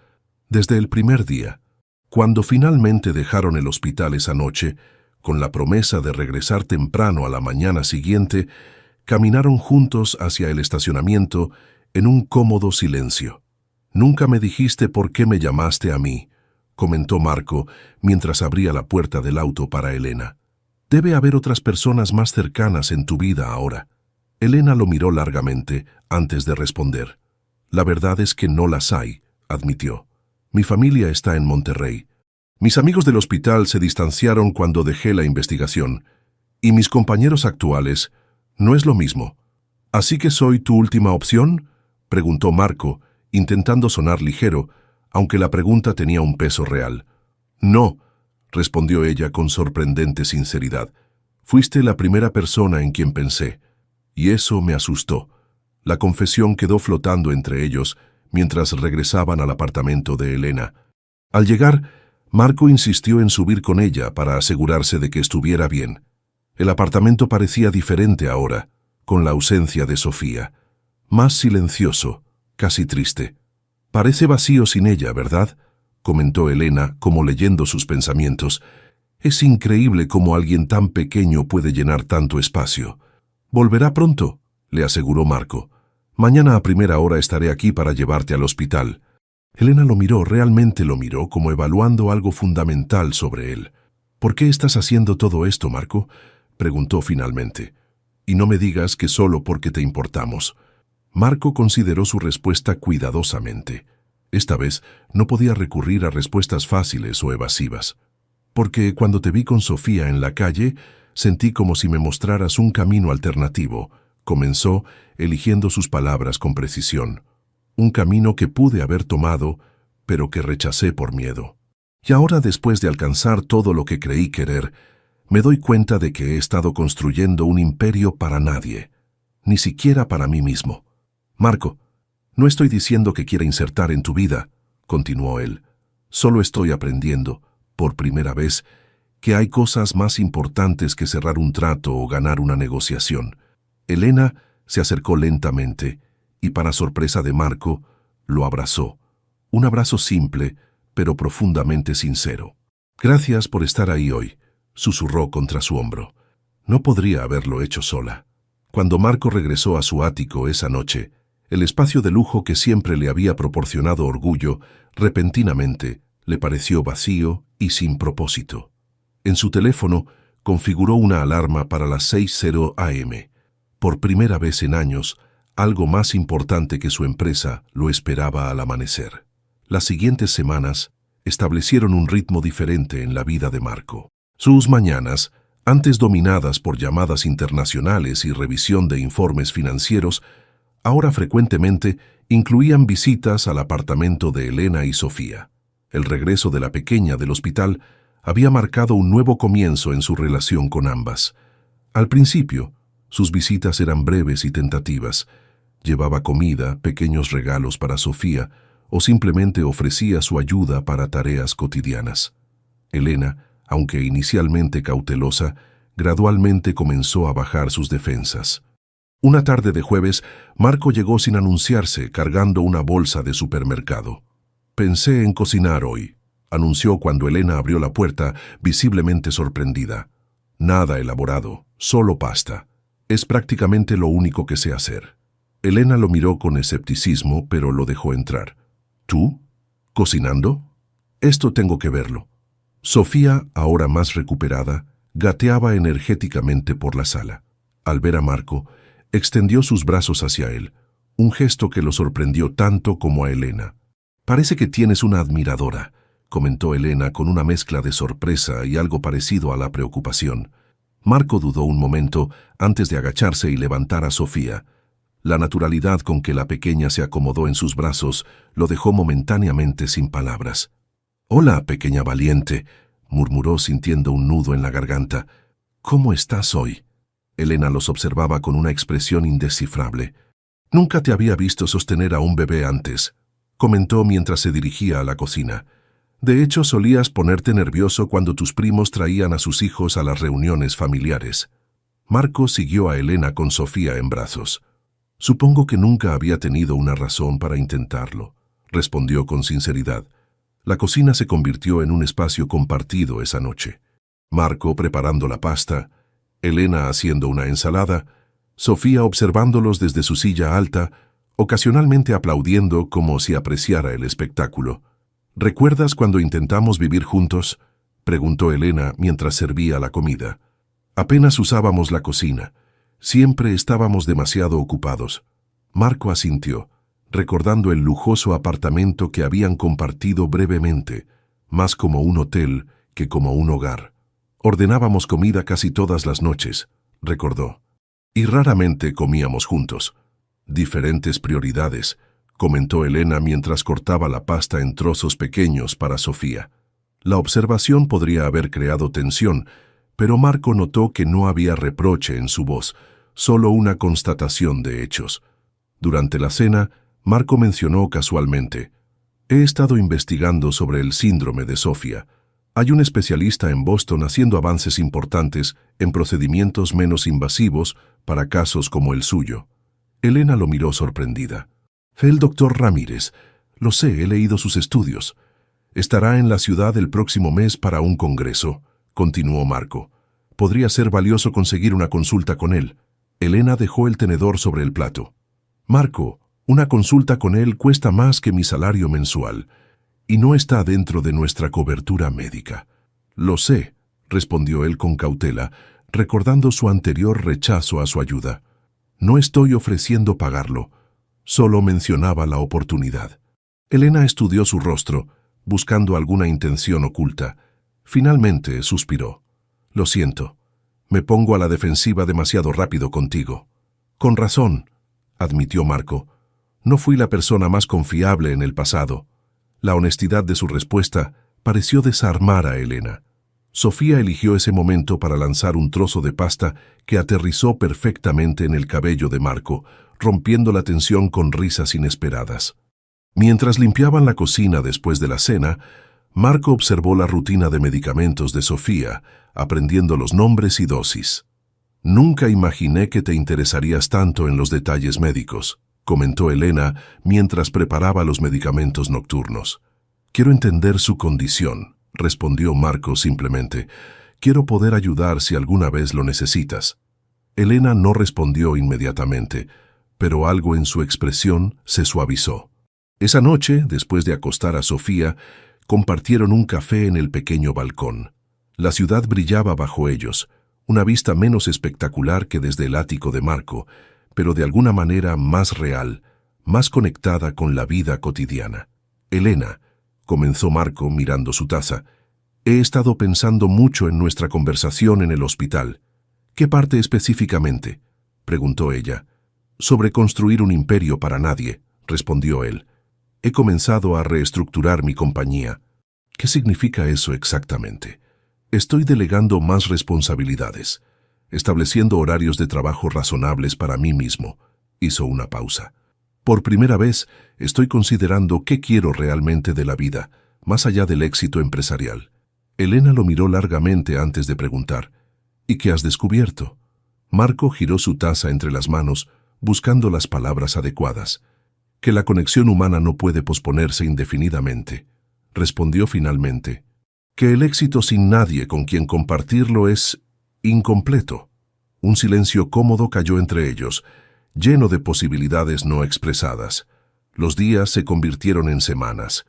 «Desde el primer día, cuando finalmente dejaron el hospital esa noche, con la promesa de regresar temprano a la mañana siguiente, caminaron juntos hacia el estacionamiento en un cómodo silencio. «Nunca me dijiste por qué me llamaste a mí», comentó Marco mientras abría la puerta del auto para Elena. «Debe haber otras personas más cercanas en tu vida ahora». Elena lo miró largamente antes de responder. «La verdad es que no las hay», admitió. «Mi familia está en Monterrey. Mis amigos del hospital se distanciaron cuando dejé la investigación, y mis compañeros actuales no es lo mismo». «¿Así que soy tu última opción?», preguntó Marco, intentando sonar ligero, aunque la pregunta tenía un peso real. «No», respondió ella con sorprendente sinceridad. «Fuiste la primera persona en quien pensé». Y eso me asustó. La confesión quedó flotando entre ellos mientras regresaban al apartamento de Elena. Al llegar, Marco insistió en subir con ella para asegurarse de que estuviera bien. El apartamento parecía diferente ahora, con la ausencia de Sofía. Más silencioso, casi triste. «Parece vacío sin ella, ¿verdad?», comentó Elena, como leyendo sus pensamientos. «Es increíble cómo alguien tan pequeño puede llenar tanto espacio». «Volverá pronto», le aseguró Marco. «Mañana a primera hora estaré aquí para llevarte al hospital». Elena lo miró, realmente lo miró, como evaluando algo fundamental sobre él. «¿Por qué estás haciendo todo esto, Marco?», preguntó finalmente. «Y no me digas que solo porque te importamos». Marco consideró su respuesta cuidadosamente. Esta vez no podía recurrir a respuestas fáciles o evasivas. «Porque cuando te vi con Sofía en la calle, sentí como si me mostraras un camino alternativo», comenzó, eligiendo sus palabras con precisión. «Un camino que pude haber tomado, pero que rechacé por miedo. Y ahora, después de alcanzar todo lo que creí querer, me doy cuenta de que he estado construyendo un imperio para nadie, ni siquiera para mí mismo». «Marco, no estoy diciendo que quiera insertar en tu vida», continuó él. «Solo estoy aprendiendo, por primera vez, que hay cosas más importantes que cerrar un trato o ganar una negociación». Elena se acercó lentamente y, para sorpresa de Marco, lo abrazó. Un abrazo simple, pero profundamente sincero. «Gracias por estar ahí hoy», susurró contra su hombro. No podría haberlo hecho sola. Cuando Marco regresó a su ático esa noche, el espacio de lujo que siempre le había proporcionado orgullo, repentinamente, le pareció vacío y sin propósito. En su teléfono configuró una alarma para las 6:00 am. Por primera vez en años, algo más importante que su empresa lo esperaba al amanecer. Las siguientes semanas establecieron un ritmo diferente en la vida de Marco. Sus mañanas, antes dominadas por llamadas internacionales y revisión de informes financieros, ahora frecuentemente incluían visitas al apartamento de Elena y Sofía. El regreso de la pequeña del hospital había marcado un nuevo comienzo en su relación con ambas. Al principio, sus visitas eran breves y tentativas. Llevaba comida, pequeños regalos para Sofía o simplemente ofrecía su ayuda para tareas cotidianas. Elena, aunque inicialmente cautelosa, gradualmente comenzó a bajar sus defensas. Una tarde de jueves, Marco llegó sin anunciarse, cargando una bolsa de supermercado. «Pensé en cocinar hoy», anunció cuando Elena abrió la puerta, visiblemente sorprendida. «Nada elaborado, solo pasta. Es prácticamente lo único que sé hacer». Elena lo miró con escepticismo, pero lo dejó entrar. «¿Tú? ¿Cocinando? Esto tengo que verlo». Sofía, ahora más recuperada, gateaba energéticamente por la sala. Al ver a Marco, extendió sus brazos hacia él, un gesto que lo sorprendió tanto como a Elena. «Parece que tienes una admiradora», comentó Elena con una mezcla de sorpresa y algo parecido a la preocupación. Marco dudó un momento antes de agacharse y levantar a Sofía. La naturalidad con que la pequeña se acomodó en sus brazos lo dejó momentáneamente sin palabras. «Hola, pequeña valiente», murmuró sintiendo un nudo en la garganta. «¿Cómo estás hoy?» Elena los observaba con una expresión indescifrable. «Nunca te había visto sostener a un bebé antes», comentó mientras se dirigía a la cocina. «De hecho, solías ponerte nervioso cuando tus primos traían a sus hijos a las reuniones familiares». Marco siguió a Elena con Sofía en brazos. «Supongo que nunca había tenido una razón para intentarlo», respondió con sinceridad. La cocina se convirtió en un espacio compartido esa noche. Marco preparando la pasta, Elena haciendo una ensalada, Sofía observándolos desde su silla alta, ocasionalmente aplaudiendo como si apreciara el espectáculo. «¿Recuerdas cuando intentamos vivir juntos?», preguntó Elena mientras servía la comida. «Apenas usábamos la cocina. Siempre estábamos demasiado ocupados». Marco asintió, recordando el lujoso apartamento que habían compartido brevemente, más como un hotel que como un hogar. «Ordenábamos comida casi todas las noches», recordó. «Y raramente comíamos juntos. Diferentes prioridades», comentó Elena mientras cortaba la pasta en trozos pequeños para Sofía. La observación podría haber creado tensión, pero Marco notó que no había reproche en su voz, solo una constatación de hechos. Durante la cena, Marco mencionó casualmente: «He estado investigando sobre el síndrome de Sofía. Hay un especialista en Boston haciendo avances importantes en procedimientos menos invasivos para casos como el suyo». Elena lo miró sorprendida. «Fue el doctor Ramírez. Lo sé, he leído sus estudios. Estará en la ciudad el próximo mes para un congreso», continuó Marco. «Podría ser valioso conseguir una consulta con él». Elena dejó el tenedor sobre el plato. «Marco, una consulta con él cuesta más que mi salario mensual, y no está dentro de nuestra cobertura médica». «Lo sé», respondió él con cautela, recordando su anterior rechazo a su ayuda. «No estoy ofreciendo pagarlo, solo mencionaba la oportunidad». Elena estudió su rostro, buscando alguna intención oculta. Finalmente suspiró. «Lo siento, me pongo a la defensiva demasiado rápido contigo». «Con razón», admitió Marco. «No fui la persona más confiable en el pasado». La honestidad de su respuesta pareció desarmar a Elena. Sofía eligió ese momento para lanzar un trozo de pasta que aterrizó perfectamente en el cabello de Marco, rompiendo la tensión con risas inesperadas. Mientras limpiaban la cocina después de la cena, Marco observó la rutina de medicamentos de Sofía, aprendiendo los nombres y dosis. «Nunca imaginé que te interesarías tanto en los detalles médicos», comentó Elena mientras preparaba los medicamentos nocturnos. «Quiero entender su condición», respondió Marco simplemente. «Quiero poder ayudar si alguna vez lo necesitas». Elena no respondió inmediatamente, pero algo en su expresión se suavizó. Esa noche, después de acostar a Sofía, compartieron un café en el pequeño balcón. La ciudad brillaba bajo ellos, una vista menos espectacular que desde el ático de Marco, pero de alguna manera más real, más conectada con la vida cotidiana. «Elena», comenzó Marco mirando su taza, «he estado pensando mucho en nuestra conversación en el hospital». «¿Qué parte específicamente?», preguntó ella. «Sobre construir un imperio para nadie», respondió él. «He comenzado a reestructurar mi compañía». «¿Qué significa eso exactamente?» «Estoy delegando más responsabilidades, estableciendo horarios de trabajo razonables para mí mismo». Hizo una pausa. «Por primera vez, estoy considerando qué quiero realmente de la vida, más allá del éxito empresarial». Elena lo miró largamente antes de preguntar: «¿Y qué has descubierto?». Marco giró su taza entre las manos, buscando las palabras adecuadas. «Que la conexión humana no puede posponerse indefinidamente», respondió finalmente. «Que el éxito sin nadie con quien compartirlo es incompleto». Un silencio cómodo cayó entre ellos, lleno de posibilidades no expresadas. Los días se convirtieron en semanas.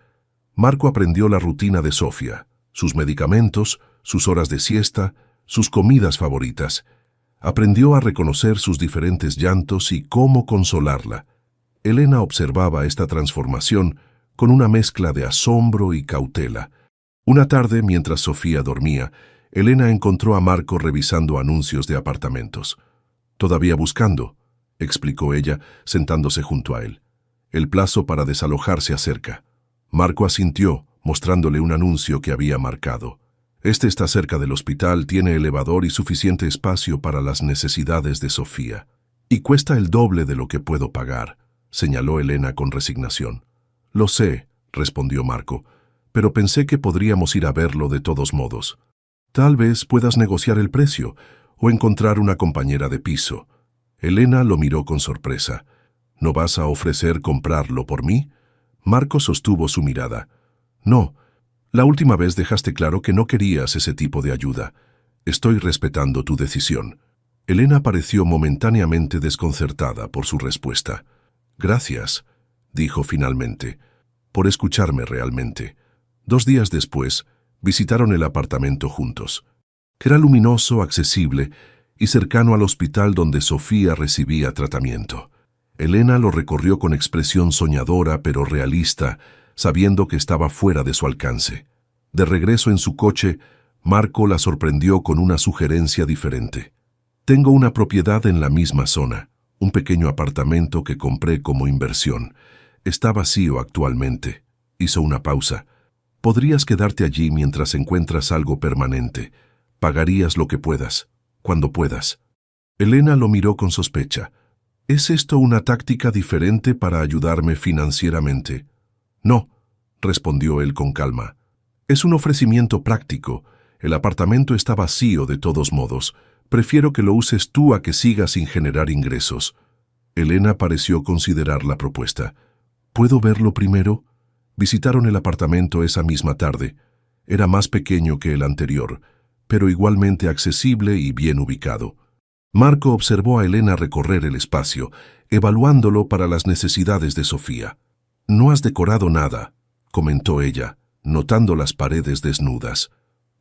Marco aprendió la rutina de Sofía, sus medicamentos, sus horas de siesta, sus comidas favoritas. Aprendió a reconocer sus diferentes llantos y cómo consolarla. Elena observaba esta transformación con una mezcla de asombro y cautela. Una tarde, mientras Sofía dormía, Elena encontró a Marco revisando anuncios de apartamentos. «Todavía buscando», explicó ella, sentándose junto a él. «El plazo para desalojar se acerca». Marco asintió, mostrándole un anuncio que había marcado. «Este está cerca del hospital, tiene elevador y suficiente espacio para las necesidades de Sofía. Y cuesta el doble de lo que puedo pagar», señaló Elena con resignación. «Lo sé», respondió Marco, «pero pensé que podríamos ir a verlo de todos modos. Tal vez puedas negociar el precio o encontrar una compañera de piso». Elena lo miró con sorpresa. «¿No vas a ofrecer comprarlo por mí?». Marco sostuvo su mirada. «No, la última vez dejaste claro que no querías ese tipo de ayuda. Estoy respetando tu decisión». Elena pareció momentáneamente desconcertada por su respuesta. «Gracias», dijo finalmente, «por escucharme realmente». 2 días después, visitaron el apartamento juntos. Era luminoso, accesible y cercano al hospital donde Sofía recibía tratamiento. Elena lo recorrió con expresión soñadora pero realista, sabiendo que estaba fuera de su alcance. De regreso en su coche, Marco la sorprendió con una sugerencia diferente. «Tengo una propiedad en la misma zona, un pequeño apartamento que compré como inversión. Está vacío actualmente. Hizo una pausa. Podrías quedarte allí mientras encuentras algo permanente. Pagarías lo que puedas, cuando puedas. Elena lo miró con sospecha. ¿Es esto una táctica diferente para ayudarme financieramente? No, respondió él con calma. Es un ofrecimiento práctico. El apartamento está vacío de todos modos. Prefiero que lo uses tú a que sigas sin generar ingresos. Elena pareció considerar la propuesta. ¿Puedo verlo primero? Visitaron el apartamento esa misma tarde. Era más pequeño que el anterior, pero igualmente accesible y bien ubicado. Marco observó a Elena recorrer el espacio, evaluándolo para las necesidades de Sofía. «No has decorado nada», comentó ella, notando las paredes desnudas.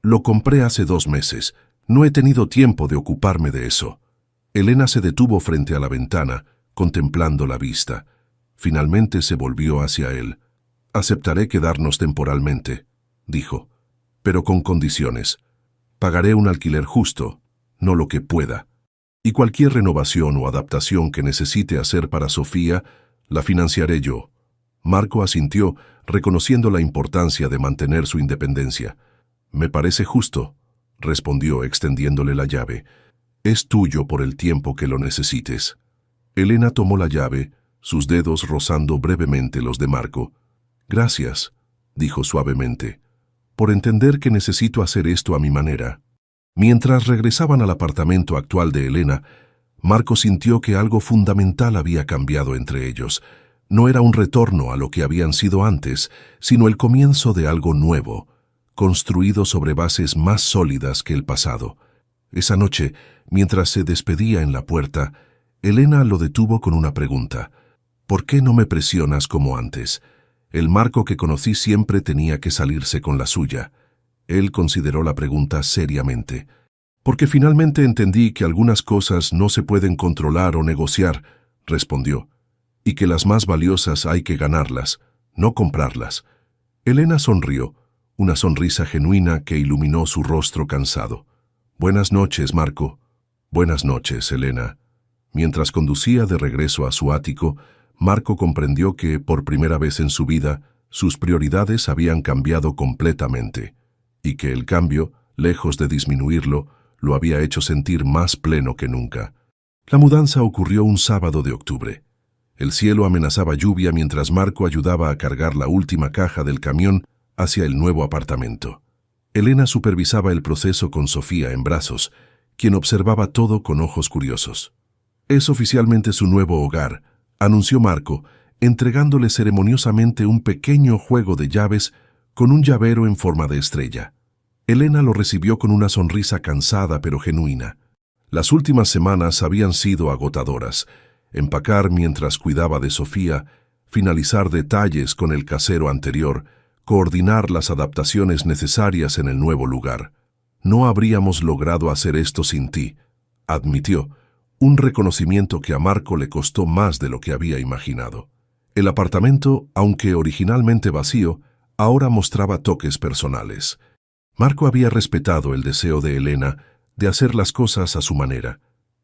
«Lo compré hace 2 meses. No he tenido tiempo de ocuparme de eso». Elena se detuvo frente a la ventana, contemplando la vista. Finalmente se volvió hacia él. «Aceptaré quedarnos temporalmente», dijo, «pero con condiciones. Pagaré un alquiler justo, no lo que pueda. Y cualquier renovación o adaptación que necesite hacer para Sofía, la financiaré yo». Marco asintió, reconociendo la importancia de mantener su independencia. «Me parece justo», respondió extendiéndole la llave. «Es tuyo por el tiempo que lo necesites». Elena tomó la llave, sus dedos rozando brevemente los de Marco. «Gracias», dijo suavemente, «por entender que necesito hacer esto a mi manera». Mientras regresaban al apartamento actual de Elena, Marco sintió que algo fundamental había cambiado entre ellos. No era un retorno a lo que habían sido antes, sino el comienzo de algo nuevo, construido sobre bases más sólidas que el pasado. Esa noche, mientras se despedía en la puerta, Elena lo detuvo con una pregunta. «¿Por qué no me presionas como antes? El Marco que conocí siempre tenía que salirse con la suya». Él consideró la pregunta seriamente. «Porque finalmente entendí que algunas cosas no se pueden controlar o negociar», respondió, «y que las más valiosas hay que ganarlas, no comprarlas». Elena sonrió, una sonrisa genuina que iluminó su rostro cansado. «Buenas noches, Marco». «Buenas noches, Elena». Mientras conducía de regreso a su ático, Marco comprendió que, por primera vez en su vida, sus prioridades habían cambiado completamente, y que el cambio, lejos de disminuirlo, lo había hecho sentir más pleno que nunca. La mudanza ocurrió un sábado de octubre. El cielo amenazaba lluvia mientras Marco ayudaba a cargar la última caja del camión hacia el nuevo apartamento. Elena supervisaba el proceso con Sofía en brazos, quien observaba todo con ojos curiosos. «Es oficialmente su nuevo hogar», anunció Marco, entregándole ceremoniosamente un pequeño juego de llaves con un llavero en forma de estrella. Elena lo recibió con una sonrisa cansada pero genuina. Las últimas semanas habían sido agotadoras. Empacar mientras cuidaba de Sofía, finalizar detalles con el casero anterior, coordinar las adaptaciones necesarias en el nuevo lugar. «No habríamos logrado hacer esto sin ti», admitió, un reconocimiento que a Marco le costó más de lo que había imaginado. El apartamento, aunque originalmente vacío, ahora mostraba toques personales. Marco había respetado el deseo de Elena de hacer las cosas a su manera,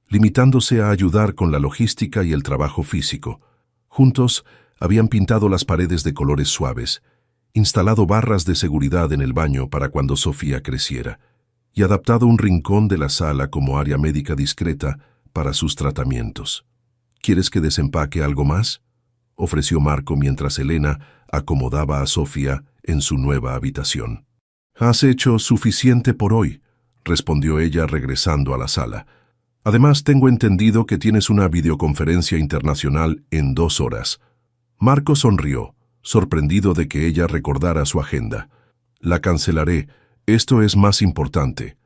limitándose a ayudar con la logística y el trabajo físico. Juntos habían pintado las paredes de colores suaves, instalado barras de seguridad en el baño para cuando Sofía creciera, y adaptado un rincón de la sala como área médica discreta para sus tratamientos. «¿Quieres que desempaque algo más?», ofreció Marco mientras Elena acomodaba a Sofía en su nueva habitación. «Has hecho suficiente por hoy», respondió ella regresando a la sala. «Además, tengo entendido que tienes una videoconferencia internacional en 2 horas». Marco sonrió, sorprendido de que ella recordara su agenda. «La cancelaré. Esto es más importante».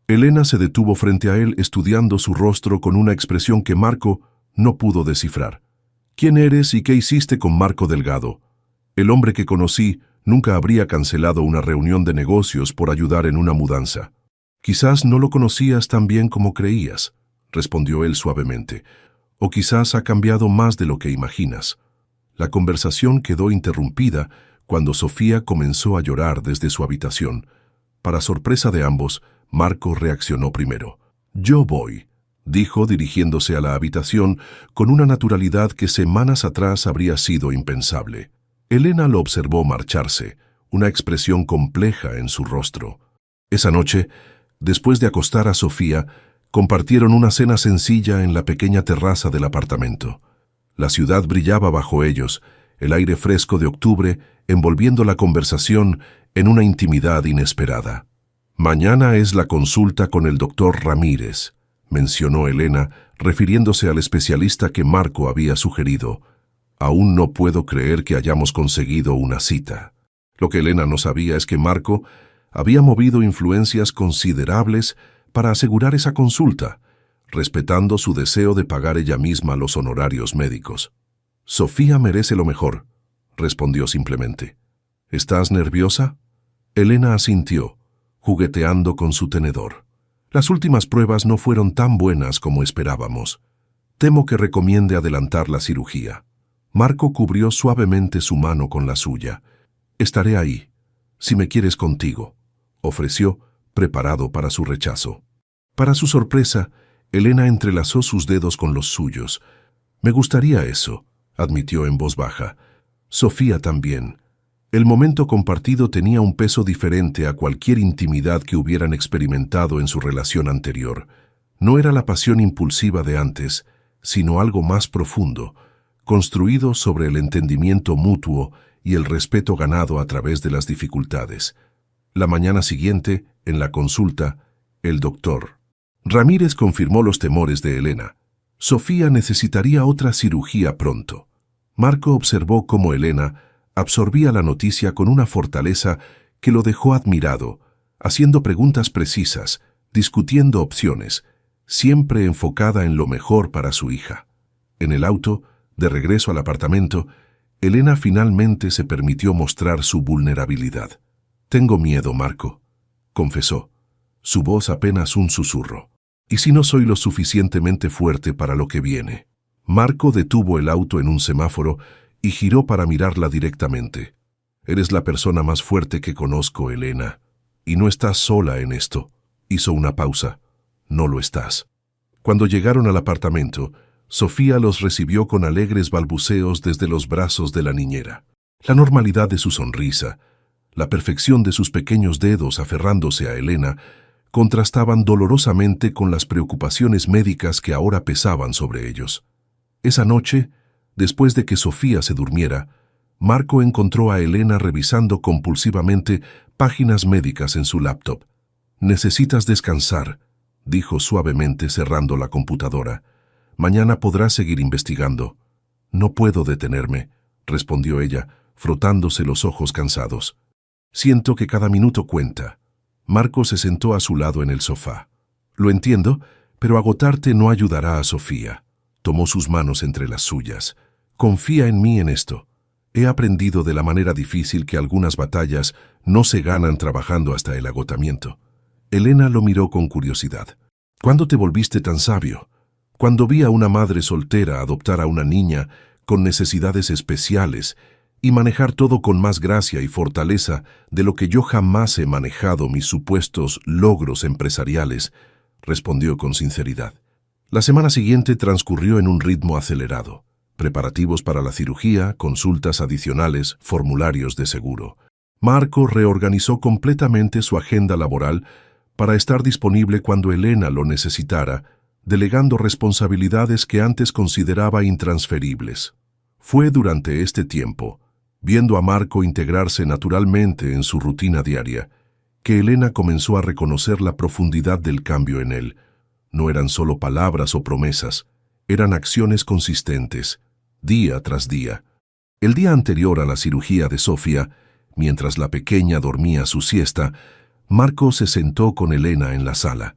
Elena se detuvo frente a él estudiando su rostro con una expresión que Marco no pudo descifrar. «¿Quién eres y qué hiciste con Marco Delgado? El hombre que conocí nunca habría cancelado una reunión de negocios por ayudar en una mudanza». «Quizás no lo conocías tan bien como creías», respondió él suavemente. «O quizás ha cambiado más de lo que imaginas». La conversación quedó interrumpida cuando Sofía comenzó a llorar desde su habitación. Para sorpresa de ambos, Marco reaccionó primero. «Yo voy», dijo dirigiéndose a la habitación con una naturalidad que semanas atrás habría sido impensable. Elena lo observó marcharse, una expresión compleja en su rostro. Esa noche, después de acostar a Sofía, compartieron una cena sencilla en la pequeña terraza del apartamento. La ciudad brillaba bajo ellos, el aire fresco de octubre envolviendo la conversación en una intimidad inesperada. «Mañana es la consulta con el doctor Ramírez», mencionó Elena, refiriéndose al especialista que Marco había sugerido. «Aún no puedo creer que hayamos conseguido una cita». Lo que Elena no sabía es que Marco había movido influencias considerables para asegurar esa consulta, respetando su deseo de pagar ella misma los honorarios médicos. «Sofía merece lo mejor», respondió simplemente. «¿Estás nerviosa?» Elena asintió, jugueteando con su tenedor. «Las últimas pruebas no fueron tan buenas como esperábamos. Temo que recomiende adelantar la cirugía». Marco cubrió suavemente su mano con la suya. «Estaré ahí, si me quieres contigo», ofreció, preparado para su rechazo. Para su sorpresa, Elena entrelazó sus dedos con los suyos. «Me gustaría eso», admitió en voz baja. «Sofía también». El momento compartido tenía un peso diferente a cualquier intimidad que hubieran experimentado en su relación anterior. No era la pasión impulsiva de antes, sino algo más profundo, construido sobre el entendimiento mutuo y el respeto ganado a través de las dificultades. La mañana siguiente, en la consulta, el doctor Ramírez confirmó los temores de Elena. Sofía necesitaría otra cirugía pronto. Marco observó cómo Elena absorbía la noticia con una fortaleza que lo dejó admirado, haciendo preguntas precisas, discutiendo opciones, siempre enfocada en lo mejor para su hija. En el auto, de regreso al apartamento, Elena finalmente se permitió mostrar su vulnerabilidad. «Tengo miedo, Marco», confesó, su voz apenas un susurro. «¿Y si no soy lo suficientemente fuerte para lo que viene?» Marco detuvo el auto en un semáforo y giró para mirarla directamente. «Eres la persona más fuerte que conozco, Elena. Y no estás sola en esto». Hizo una pausa. «No lo estás». Cuando llegaron al apartamento, Sofía los recibió con alegres balbuceos desde los brazos de la niñera. La normalidad de su sonrisa, la perfección de sus pequeños dedos aferrándose a Elena, contrastaban dolorosamente con las preocupaciones médicas que ahora pesaban sobre ellos. Esa noche, después de que Sofía se durmiera, Marco encontró a Elena revisando compulsivamente páginas médicas en su laptop. «Necesitas descansar», dijo suavemente cerrando la computadora. «Mañana podrás seguir investigando». «No puedo detenerme», respondió ella, frotándose los ojos cansados. «Siento que cada minuto cuenta». Marco se sentó a su lado en el sofá. «Lo entiendo, pero agotarte no ayudará a Sofía». Tomó sus manos entre las suyas. «Confía en mí en esto. He aprendido de la manera difícil que algunas batallas no se ganan trabajando hasta el agotamiento». Elena lo miró con curiosidad. «¿Cuándo te volviste tan sabio?» «Cuando vi a una madre soltera adoptar a una niña con necesidades especiales y manejar todo con más gracia y fortaleza de lo que yo jamás he manejado mis supuestos logros empresariales», respondió con sinceridad. La semana siguiente transcurrió en un ritmo acelerado. Preparativos para la cirugía, consultas adicionales, formularios de seguro. Marco reorganizó completamente su agenda laboral para estar disponible cuando Elena lo necesitara, delegando responsabilidades que antes consideraba intransferibles. Fue durante este tiempo, viendo a Marco integrarse naturalmente en su rutina diaria, que Elena comenzó a reconocer la profundidad del cambio en él. No eran solo palabras o promesas, eran acciones consistentes, día tras día. El día anterior a la cirugía de Sofía, mientras la pequeña dormía su siesta, Marco se sentó con Elena en la sala.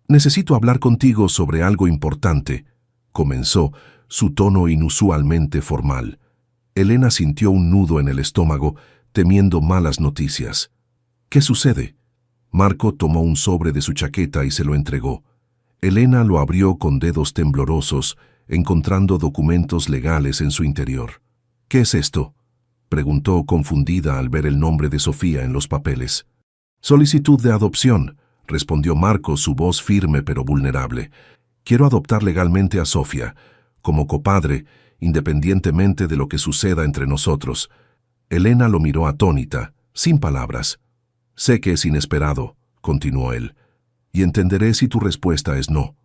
«Necesito hablar contigo sobre algo importante», comenzó, su tono inusualmente formal. Elena sintió un nudo en el estómago, temiendo malas noticias. «¿Qué sucede?» Marco tomó un sobre de su chaqueta y se lo entregó. Elena lo abrió con dedos temblorosos, encontrando documentos legales en su interior. «¿Qué es esto?», preguntó confundida al ver el nombre de Sofía en los papeles. «Solicitud de adopción», respondió Marco, su voz firme pero vulnerable. Quiero adoptar legalmente a Sofía, como copadre, independientemente de lo que suceda entre nosotros. Elena lo miró atónita, sin palabras. Sé que es inesperado, continuó él, y entenderé si tu respuesta es no.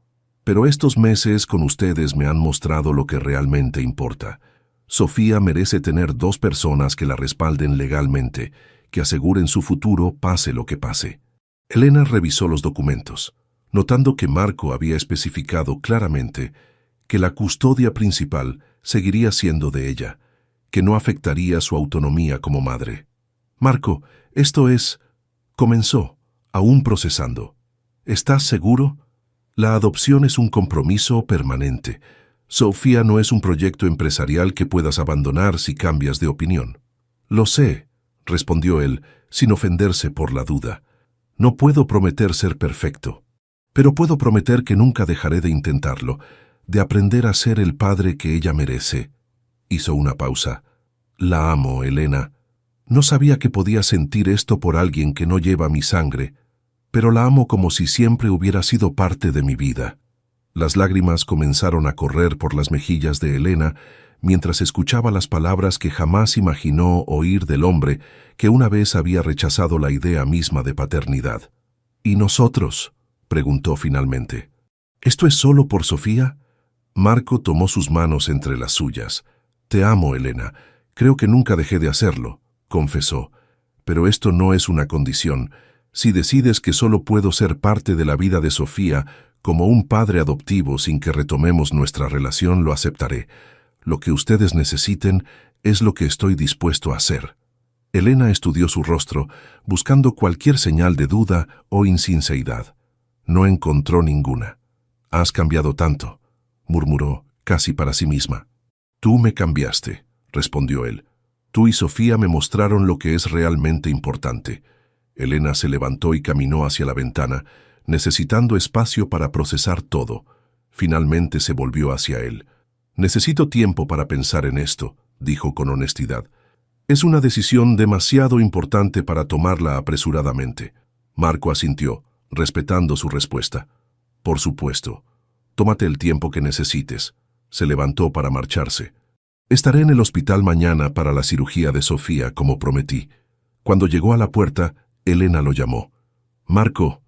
Pero estos meses con ustedes me han mostrado lo que realmente importa. Sofía merece tener 2 personas que la respalden legalmente, que aseguren su futuro pase lo que pase. Elena revisó los documentos, notando que Marco había especificado claramente que la custodia principal seguiría siendo de ella, que no afectaría su autonomía como madre. Marco, esto es... comenzó, aún procesando. ¿Estás seguro? La adopción es un compromiso permanente. Sofía no es un proyecto empresarial que puedas abandonar si cambias de opinión. Lo sé, respondió él, sin ofenderse por la duda. No puedo prometer ser perfecto, pero puedo prometer que nunca dejaré de intentarlo, de aprender a ser el padre que ella merece. Hizo una pausa. La amo, Elena. No sabía que podía sentir esto por alguien que no lleva mi sangre, pero la amo como si siempre hubiera sido parte de mi vida. Las lágrimas comenzaron a correr por las mejillas de Elena mientras escuchaba las palabras que jamás imaginó oír del hombre que una vez había rechazado la idea misma de paternidad. ¿Y nosotros?, preguntó finalmente. ¿Esto es solo por Sofía? Marco tomó sus manos entre las suyas. Te amo, Elena. Creo que nunca dejé de hacerlo, confesó. Pero esto no es una condición. Si decides que solo puedo ser parte de la vida de Sofía como un padre adoptivo sin que retomemos nuestra relación, lo aceptaré. Lo que ustedes necesiten es lo que estoy dispuesto a hacer. Elena estudió su rostro, buscando cualquier señal de duda o insinceridad. No encontró ninguna. «Has cambiado tanto», murmuró, casi para sí misma. «Tú me cambiaste», respondió él. «Tú y Sofía me mostraron lo que es realmente importante». Elena se levantó y caminó hacia la ventana, necesitando espacio para procesar todo. Finalmente se volvió hacia él. «Necesito tiempo para pensar en esto», dijo con honestidad. «Es una decisión demasiado importante para tomarla apresuradamente». Marco asintió, respetando su respuesta. «Por supuesto. Tómate el tiempo que necesites». Se levantó para marcharse. «Estaré en el hospital mañana para la cirugía de Sofía, como prometí». Cuando llegó a la puerta, Elena lo llamó. «Marco».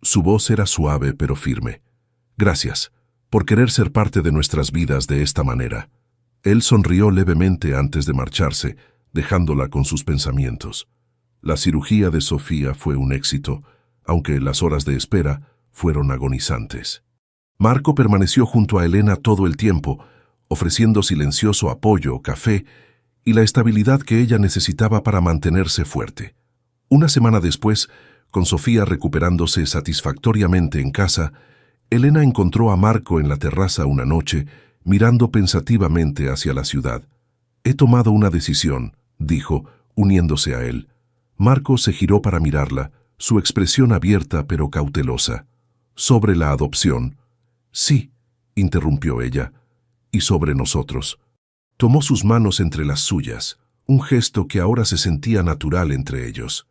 Su voz era suave pero firme. «Gracias, por querer ser parte de nuestras vidas de esta manera». Él sonrió levemente antes de marcharse, dejándola con sus pensamientos. La cirugía de Sofía fue un éxito, aunque las horas de espera fueron agonizantes. Marco permaneció junto a Elena todo el tiempo, ofreciendo silencioso apoyo, café y la estabilidad que ella necesitaba para mantenerse fuerte. Una semana después, con Sofía recuperándose satisfactoriamente en casa, Elena encontró a Marco en la terraza una noche, mirando pensativamente hacia la ciudad. «He tomado una decisión», dijo, uniéndose a él. Marco se giró para mirarla, su expresión abierta pero cautelosa. «¿Sobre la adopción?» «Sí», interrumpió ella. «Y sobre nosotros». Tomó sus manos entre las suyas, un gesto que ahora se sentía natural entre ellos.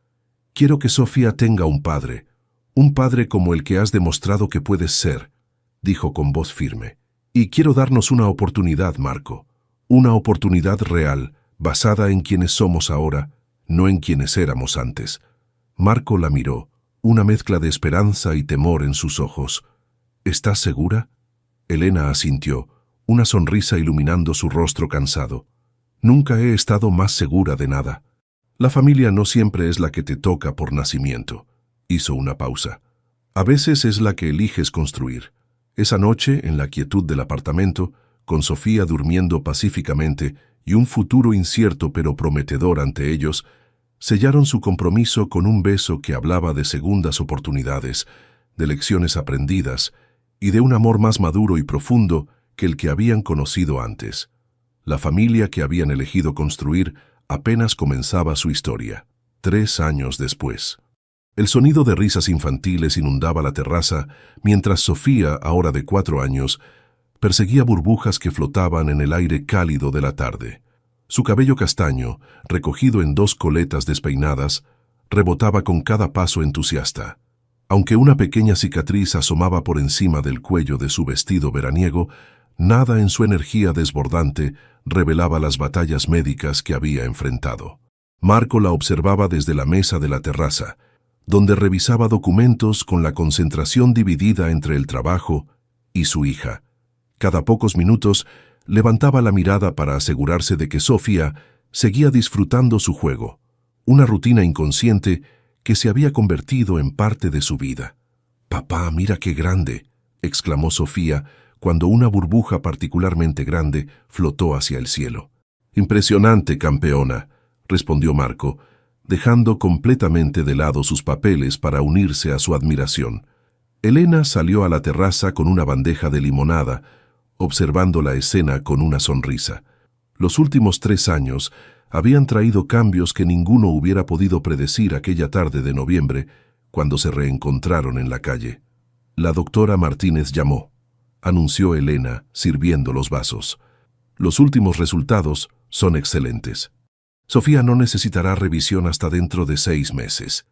«Quiero que Sofía tenga un padre como el que has demostrado que puedes ser», dijo con voz firme. «Y quiero darnos una oportunidad, Marco, una oportunidad real, basada en quienes somos ahora, no en quienes éramos antes». Marco la miró, una mezcla de esperanza y temor en sus ojos. «¿Estás segura?» Elena asintió, una sonrisa iluminando su rostro cansado. «Nunca he estado más segura de nada. La familia no siempre es la que te toca por nacimiento». Hizo una pausa. «A veces es la que eliges construir». Esa noche, en la quietud del apartamento, con Sofía durmiendo pacíficamente y un futuro incierto pero prometedor ante ellos, sellaron su compromiso con un beso que hablaba de segundas oportunidades, de lecciones aprendidas y de un amor más maduro y profundo que el que habían conocido antes. La familia que habían elegido construir apenas comenzaba su historia, 3 años después. El sonido de risas infantiles inundaba la terraza, mientras Sofía, ahora de 4 años, perseguía burbujas que flotaban en el aire cálido de la tarde. Su cabello castaño, recogido en 2 coletas despeinadas, rebotaba con cada paso entusiasta. Aunque una pequeña cicatriz asomaba por encima del cuello de su vestido veraniego, nada en su energía desbordante revelaba las batallas médicas que había enfrentado. Marco la observaba desde la mesa de la terraza, donde revisaba documentos con la concentración dividida entre el trabajo y su hija. Cada pocos minutos levantaba la mirada para asegurarse de que Sofía seguía disfrutando su juego, una rutina inconsciente que se había convertido en parte de su vida. «Papá, mira qué grande», exclamó Sofía cuando una burbuja particularmente grande flotó hacia el cielo. «Impresionante, campeona», respondió Marco, dejando completamente de lado sus papeles para unirse a su admiración. Elena salió a la terraza con una bandeja de limonada, observando la escena con una sonrisa. Los últimos 3 años habían traído cambios que ninguno hubiera podido predecir aquella tarde de noviembre, cuando se reencontraron en la calle. «La doctora Martínez llamó», anunció Elena, sirviendo los vasos. «Los últimos resultados son excelentes. Sofía no necesitará revisión hasta dentro de 6 meses».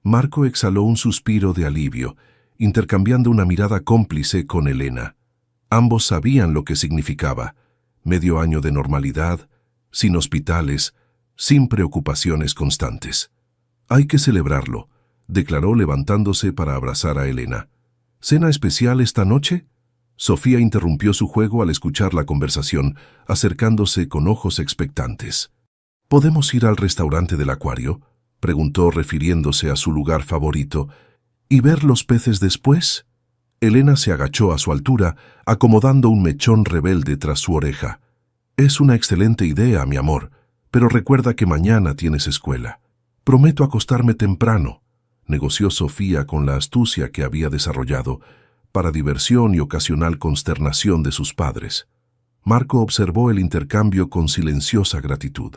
Marco exhaló un suspiro de alivio, intercambiando una mirada cómplice con Elena. Ambos sabían lo que significaba: medio año de normalidad, sin hospitales, sin preocupaciones constantes. «Hay que celebrarlo», declaró levantándose para abrazar a Elena. «¿Cena especial esta noche?». Sofía interrumpió su juego al escuchar la conversación, acercándose con ojos expectantes. «¿Podemos ir al restaurante del acuario?», preguntó refiriéndose a su lugar favorito, «y ver los peces después». Elena se agachó a su altura, acomodando un mechón rebelde tras su oreja. «Es una excelente idea, mi amor, pero recuerda que mañana tienes escuela». «Prometo acostarme temprano», negoció Sofía con la astucia que había desarrollado, para diversión y ocasional consternación de sus padres. Marco observó el intercambio con silenciosa gratitud.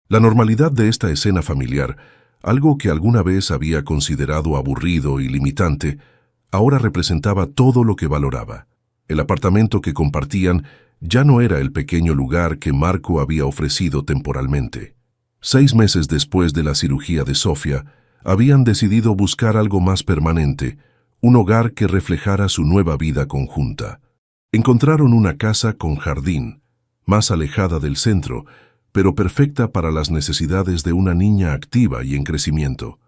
La normalidad de esta escena familiar, algo que alguna vez había considerado aburrido y limitante, ahora representaba todo lo que valoraba. El apartamento que compartían ya no era el pequeño lugar que Marco había ofrecido temporalmente. 6 meses después de la cirugía de Sofía, habían decidido buscar algo más permanente, un hogar que reflejara su nueva vida conjunta. Encontraron una casa con jardín, más alejada del centro, pero perfecta para las necesidades de una niña activa y en crecimiento.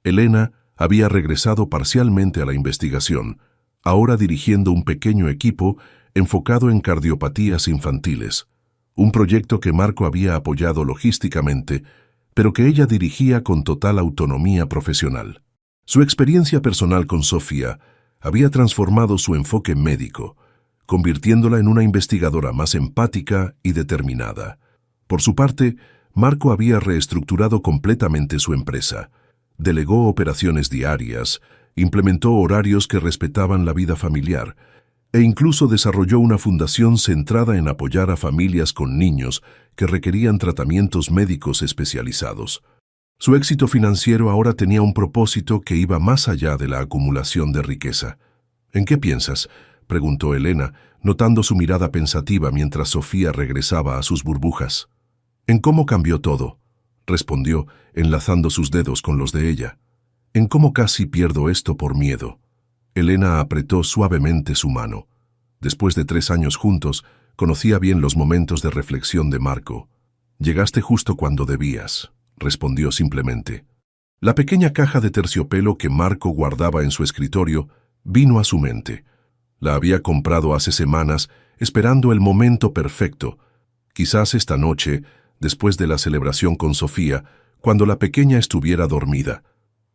Elena había regresado parcialmente a la investigación, ahora dirigiendo un pequeño equipo enfocado en cardiopatías infantiles, un proyecto que Marco había apoyado logísticamente, pero que ella dirigía con total autonomía profesional. Su experiencia personal con Sofía había transformado su enfoque médico, convirtiéndola en una investigadora más empática y determinada. Por su parte, Marco había reestructurado completamente su empresa, delegó operaciones diarias, implementó horarios que respetaban la vida familiar, e incluso desarrolló una fundación centrada en apoyar a familias con niños que requerían tratamientos médicos especializados. Su éxito financiero ahora tenía un propósito que iba más allá de la acumulación de riqueza. «¿En qué piensas?», preguntó Elena, notando su mirada pensativa mientras Sofía regresaba a sus burbujas. «En cómo cambió todo», respondió, enlazando sus dedos con los de ella. «En cómo casi pierdo esto por miedo». Elena apretó suavemente su mano. Después de 3 años juntos, conocía bien los momentos de reflexión de Marco. «Llegaste justo cuando debías», respondió simplemente. La pequeña caja de terciopelo que Marco guardaba en su escritorio vino a su mente. La había comprado hace semanas, esperando el momento perfecto. Quizás esta noche, después de la celebración con Sofía, cuando la pequeña estuviera dormida.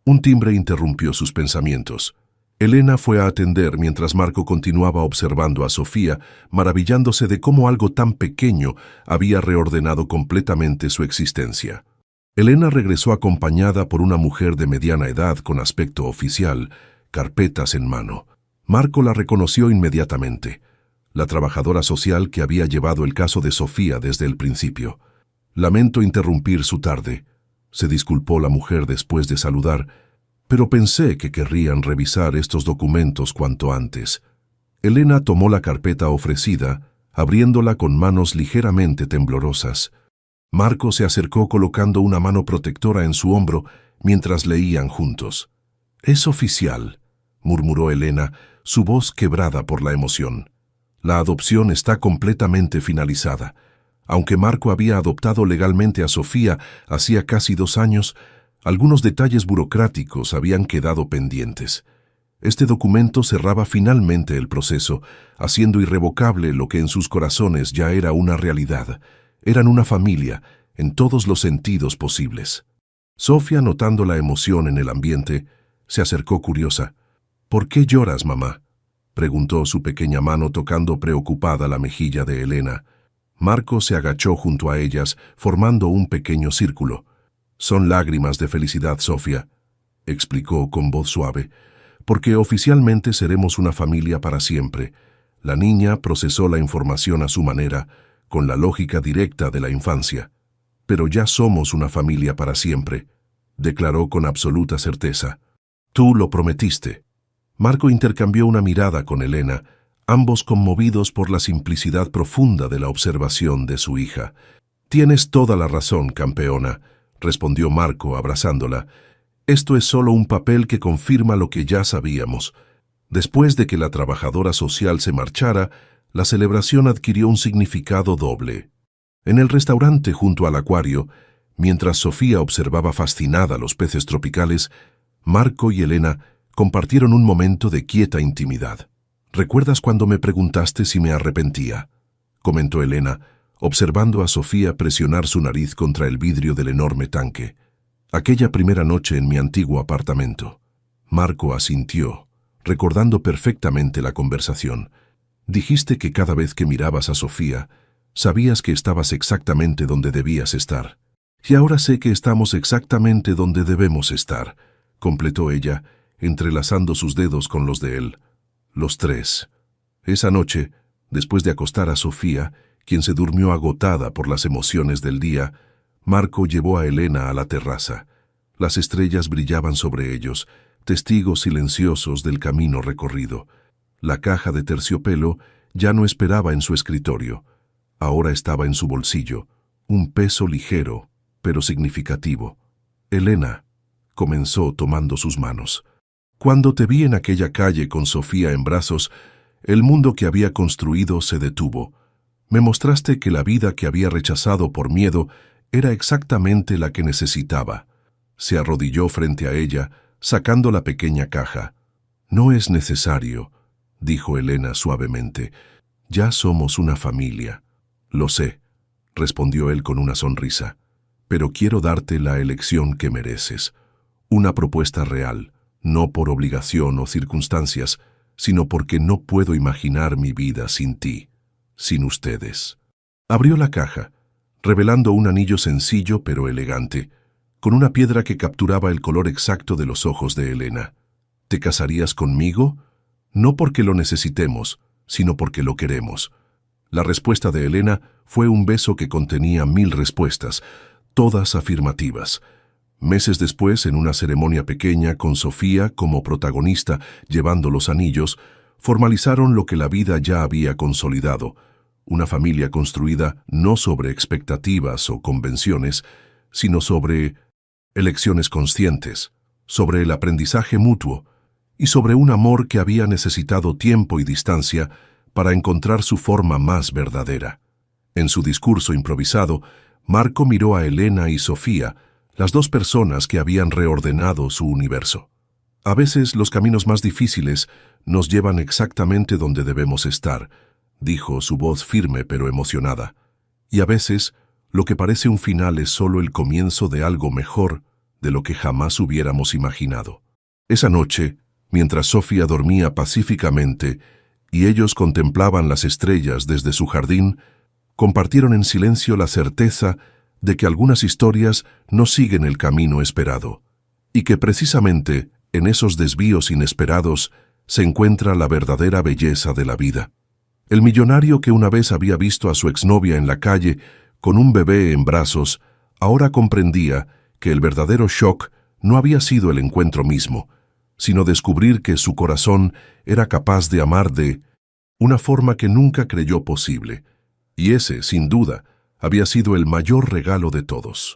Un timbre interrumpió sus pensamientos. Elena fue a atender mientras Marco continuaba observando a Sofía, maravillándose de cómo algo tan pequeño había reordenado completamente su existencia. Elena regresó acompañada por una mujer de mediana edad con aspecto oficial, carpetas en mano. Marco la reconoció inmediatamente, la trabajadora social que había llevado el caso de Sofía desde el principio. «Lamento interrumpir su tarde», se disculpó la mujer después de saludar, «pero pensé que querrían revisar estos documentos cuanto antes». Elena tomó la carpeta ofrecida, abriéndola con manos ligeramente temblorosas. Marco se acercó colocando una mano protectora en su hombro mientras leían juntos. «Es oficial», murmuró Elena, su voz quebrada por la emoción. La adopción está completamente finalizada. Aunque Marco había adoptado legalmente a Sofía hacía casi 2 años, algunos detalles burocráticos habían quedado pendientes. Este documento cerraba finalmente el proceso, haciendo irrevocable lo que en sus corazones ya era una realidad. Eran una familia, en todos los sentidos posibles. Sofía, notando la emoción en el ambiente, se acercó curiosa. «¿Por qué lloras, mamá?», preguntó su pequeña mano tocando preocupada la mejilla de Elena. Marco se agachó junto a ellas, formando un pequeño círculo. «Son lágrimas de felicidad, Sofía», explicó con voz suave, «porque oficialmente seremos una familia para siempre». La niña procesó la información a su manera, con la lógica directa de la infancia. «Pero ya somos una familia para siempre», declaró con absoluta certeza. «Tú lo prometiste». Marco intercambió una mirada con Elena, ambos conmovidos por la simplicidad profunda de la observación de su hija. «Tienes toda la razón, campeona», respondió Marco abrazándola. «Esto es solo un papel que confirma lo que ya sabíamos». Después de que la trabajadora social se marchara, la celebración adquirió un significado doble. En el restaurante junto al acuario, mientras Sofía observaba fascinada los peces tropicales, Marco y Elena compartieron un momento de quieta intimidad. «¿Recuerdas cuando me preguntaste si me arrepentía?», comentó Elena, observando a Sofía presionar su nariz contra el vidrio del enorme tanque. «Aquella primera noche en mi antiguo apartamento». Marco asintió, recordando perfectamente la conversación. «Dijiste que cada vez que mirabas a Sofía, sabías que estabas exactamente donde debías estar. Y ahora sé que estamos exactamente donde debemos estar», completó ella, entrelazando sus dedos con los de él. «Los tres». Esa noche, después de acostar a Sofía, quien se durmió agotada por las emociones del día, Marco llevó a Elena a la terraza. Las estrellas brillaban sobre ellos, testigos silenciosos del camino recorrido. La caja de terciopelo ya no esperaba en su escritorio. Ahora estaba en su bolsillo, un peso ligero, pero significativo. «Elena», comenzó tomando sus manos. «Cuando te vi en aquella calle con Sofía en brazos, el mundo que había construido se detuvo. Me mostraste que la vida que había rechazado por miedo era exactamente la que necesitaba». Se arrodilló frente a ella, sacando la pequeña caja. «No es necesario», dijo Elena suavemente. «Ya somos una familia». «Lo sé», respondió él con una sonrisa. «Pero quiero darte la elección que mereces. Una propuesta real, no por obligación o circunstancias, sino porque no puedo imaginar mi vida sin ti, sin ustedes». Abrió la caja, revelando un anillo sencillo pero elegante, con una piedra que capturaba el color exacto de los ojos de Elena. «¿Te casarías conmigo? No porque lo necesitemos, sino porque lo queremos». La respuesta de Elena fue un beso que contenía 1000 respuestas, todas afirmativas. Meses después, en una ceremonia pequeña con Sofía como protagonista llevando los anillos, formalizaron lo que la vida ya había consolidado, una familia construida no sobre expectativas o convenciones, sino sobre elecciones conscientes, sobre el aprendizaje mutuo y sobre un amor que había necesitado tiempo y distancia para encontrar su forma más verdadera. En su discurso improvisado, Marco miró a Elena y Sofía, las dos personas que habían reordenado su universo. «A veces los caminos más difíciles nos llevan exactamente donde debemos estar», dijo su voz firme pero emocionada. «Y a veces lo que parece un final es solo el comienzo de algo mejor de lo que jamás hubiéramos imaginado». Esa noche, mientras Sofía dormía pacíficamente y ellos contemplaban las estrellas desde su jardín, compartieron en silencio la certeza de que algunas historias no siguen el camino esperado, y que precisamente en esos desvíos inesperados se encuentra la verdadera belleza de la vida. El millonario que una vez había visto a su exnovia en la calle con un bebé en brazos, ahora comprendía que el verdadero shock no había sido el encuentro mismo, sino descubrir que su corazón era capaz de amar de una forma que nunca creyó posible. Y ese, sin duda, había sido el mayor regalo de todos.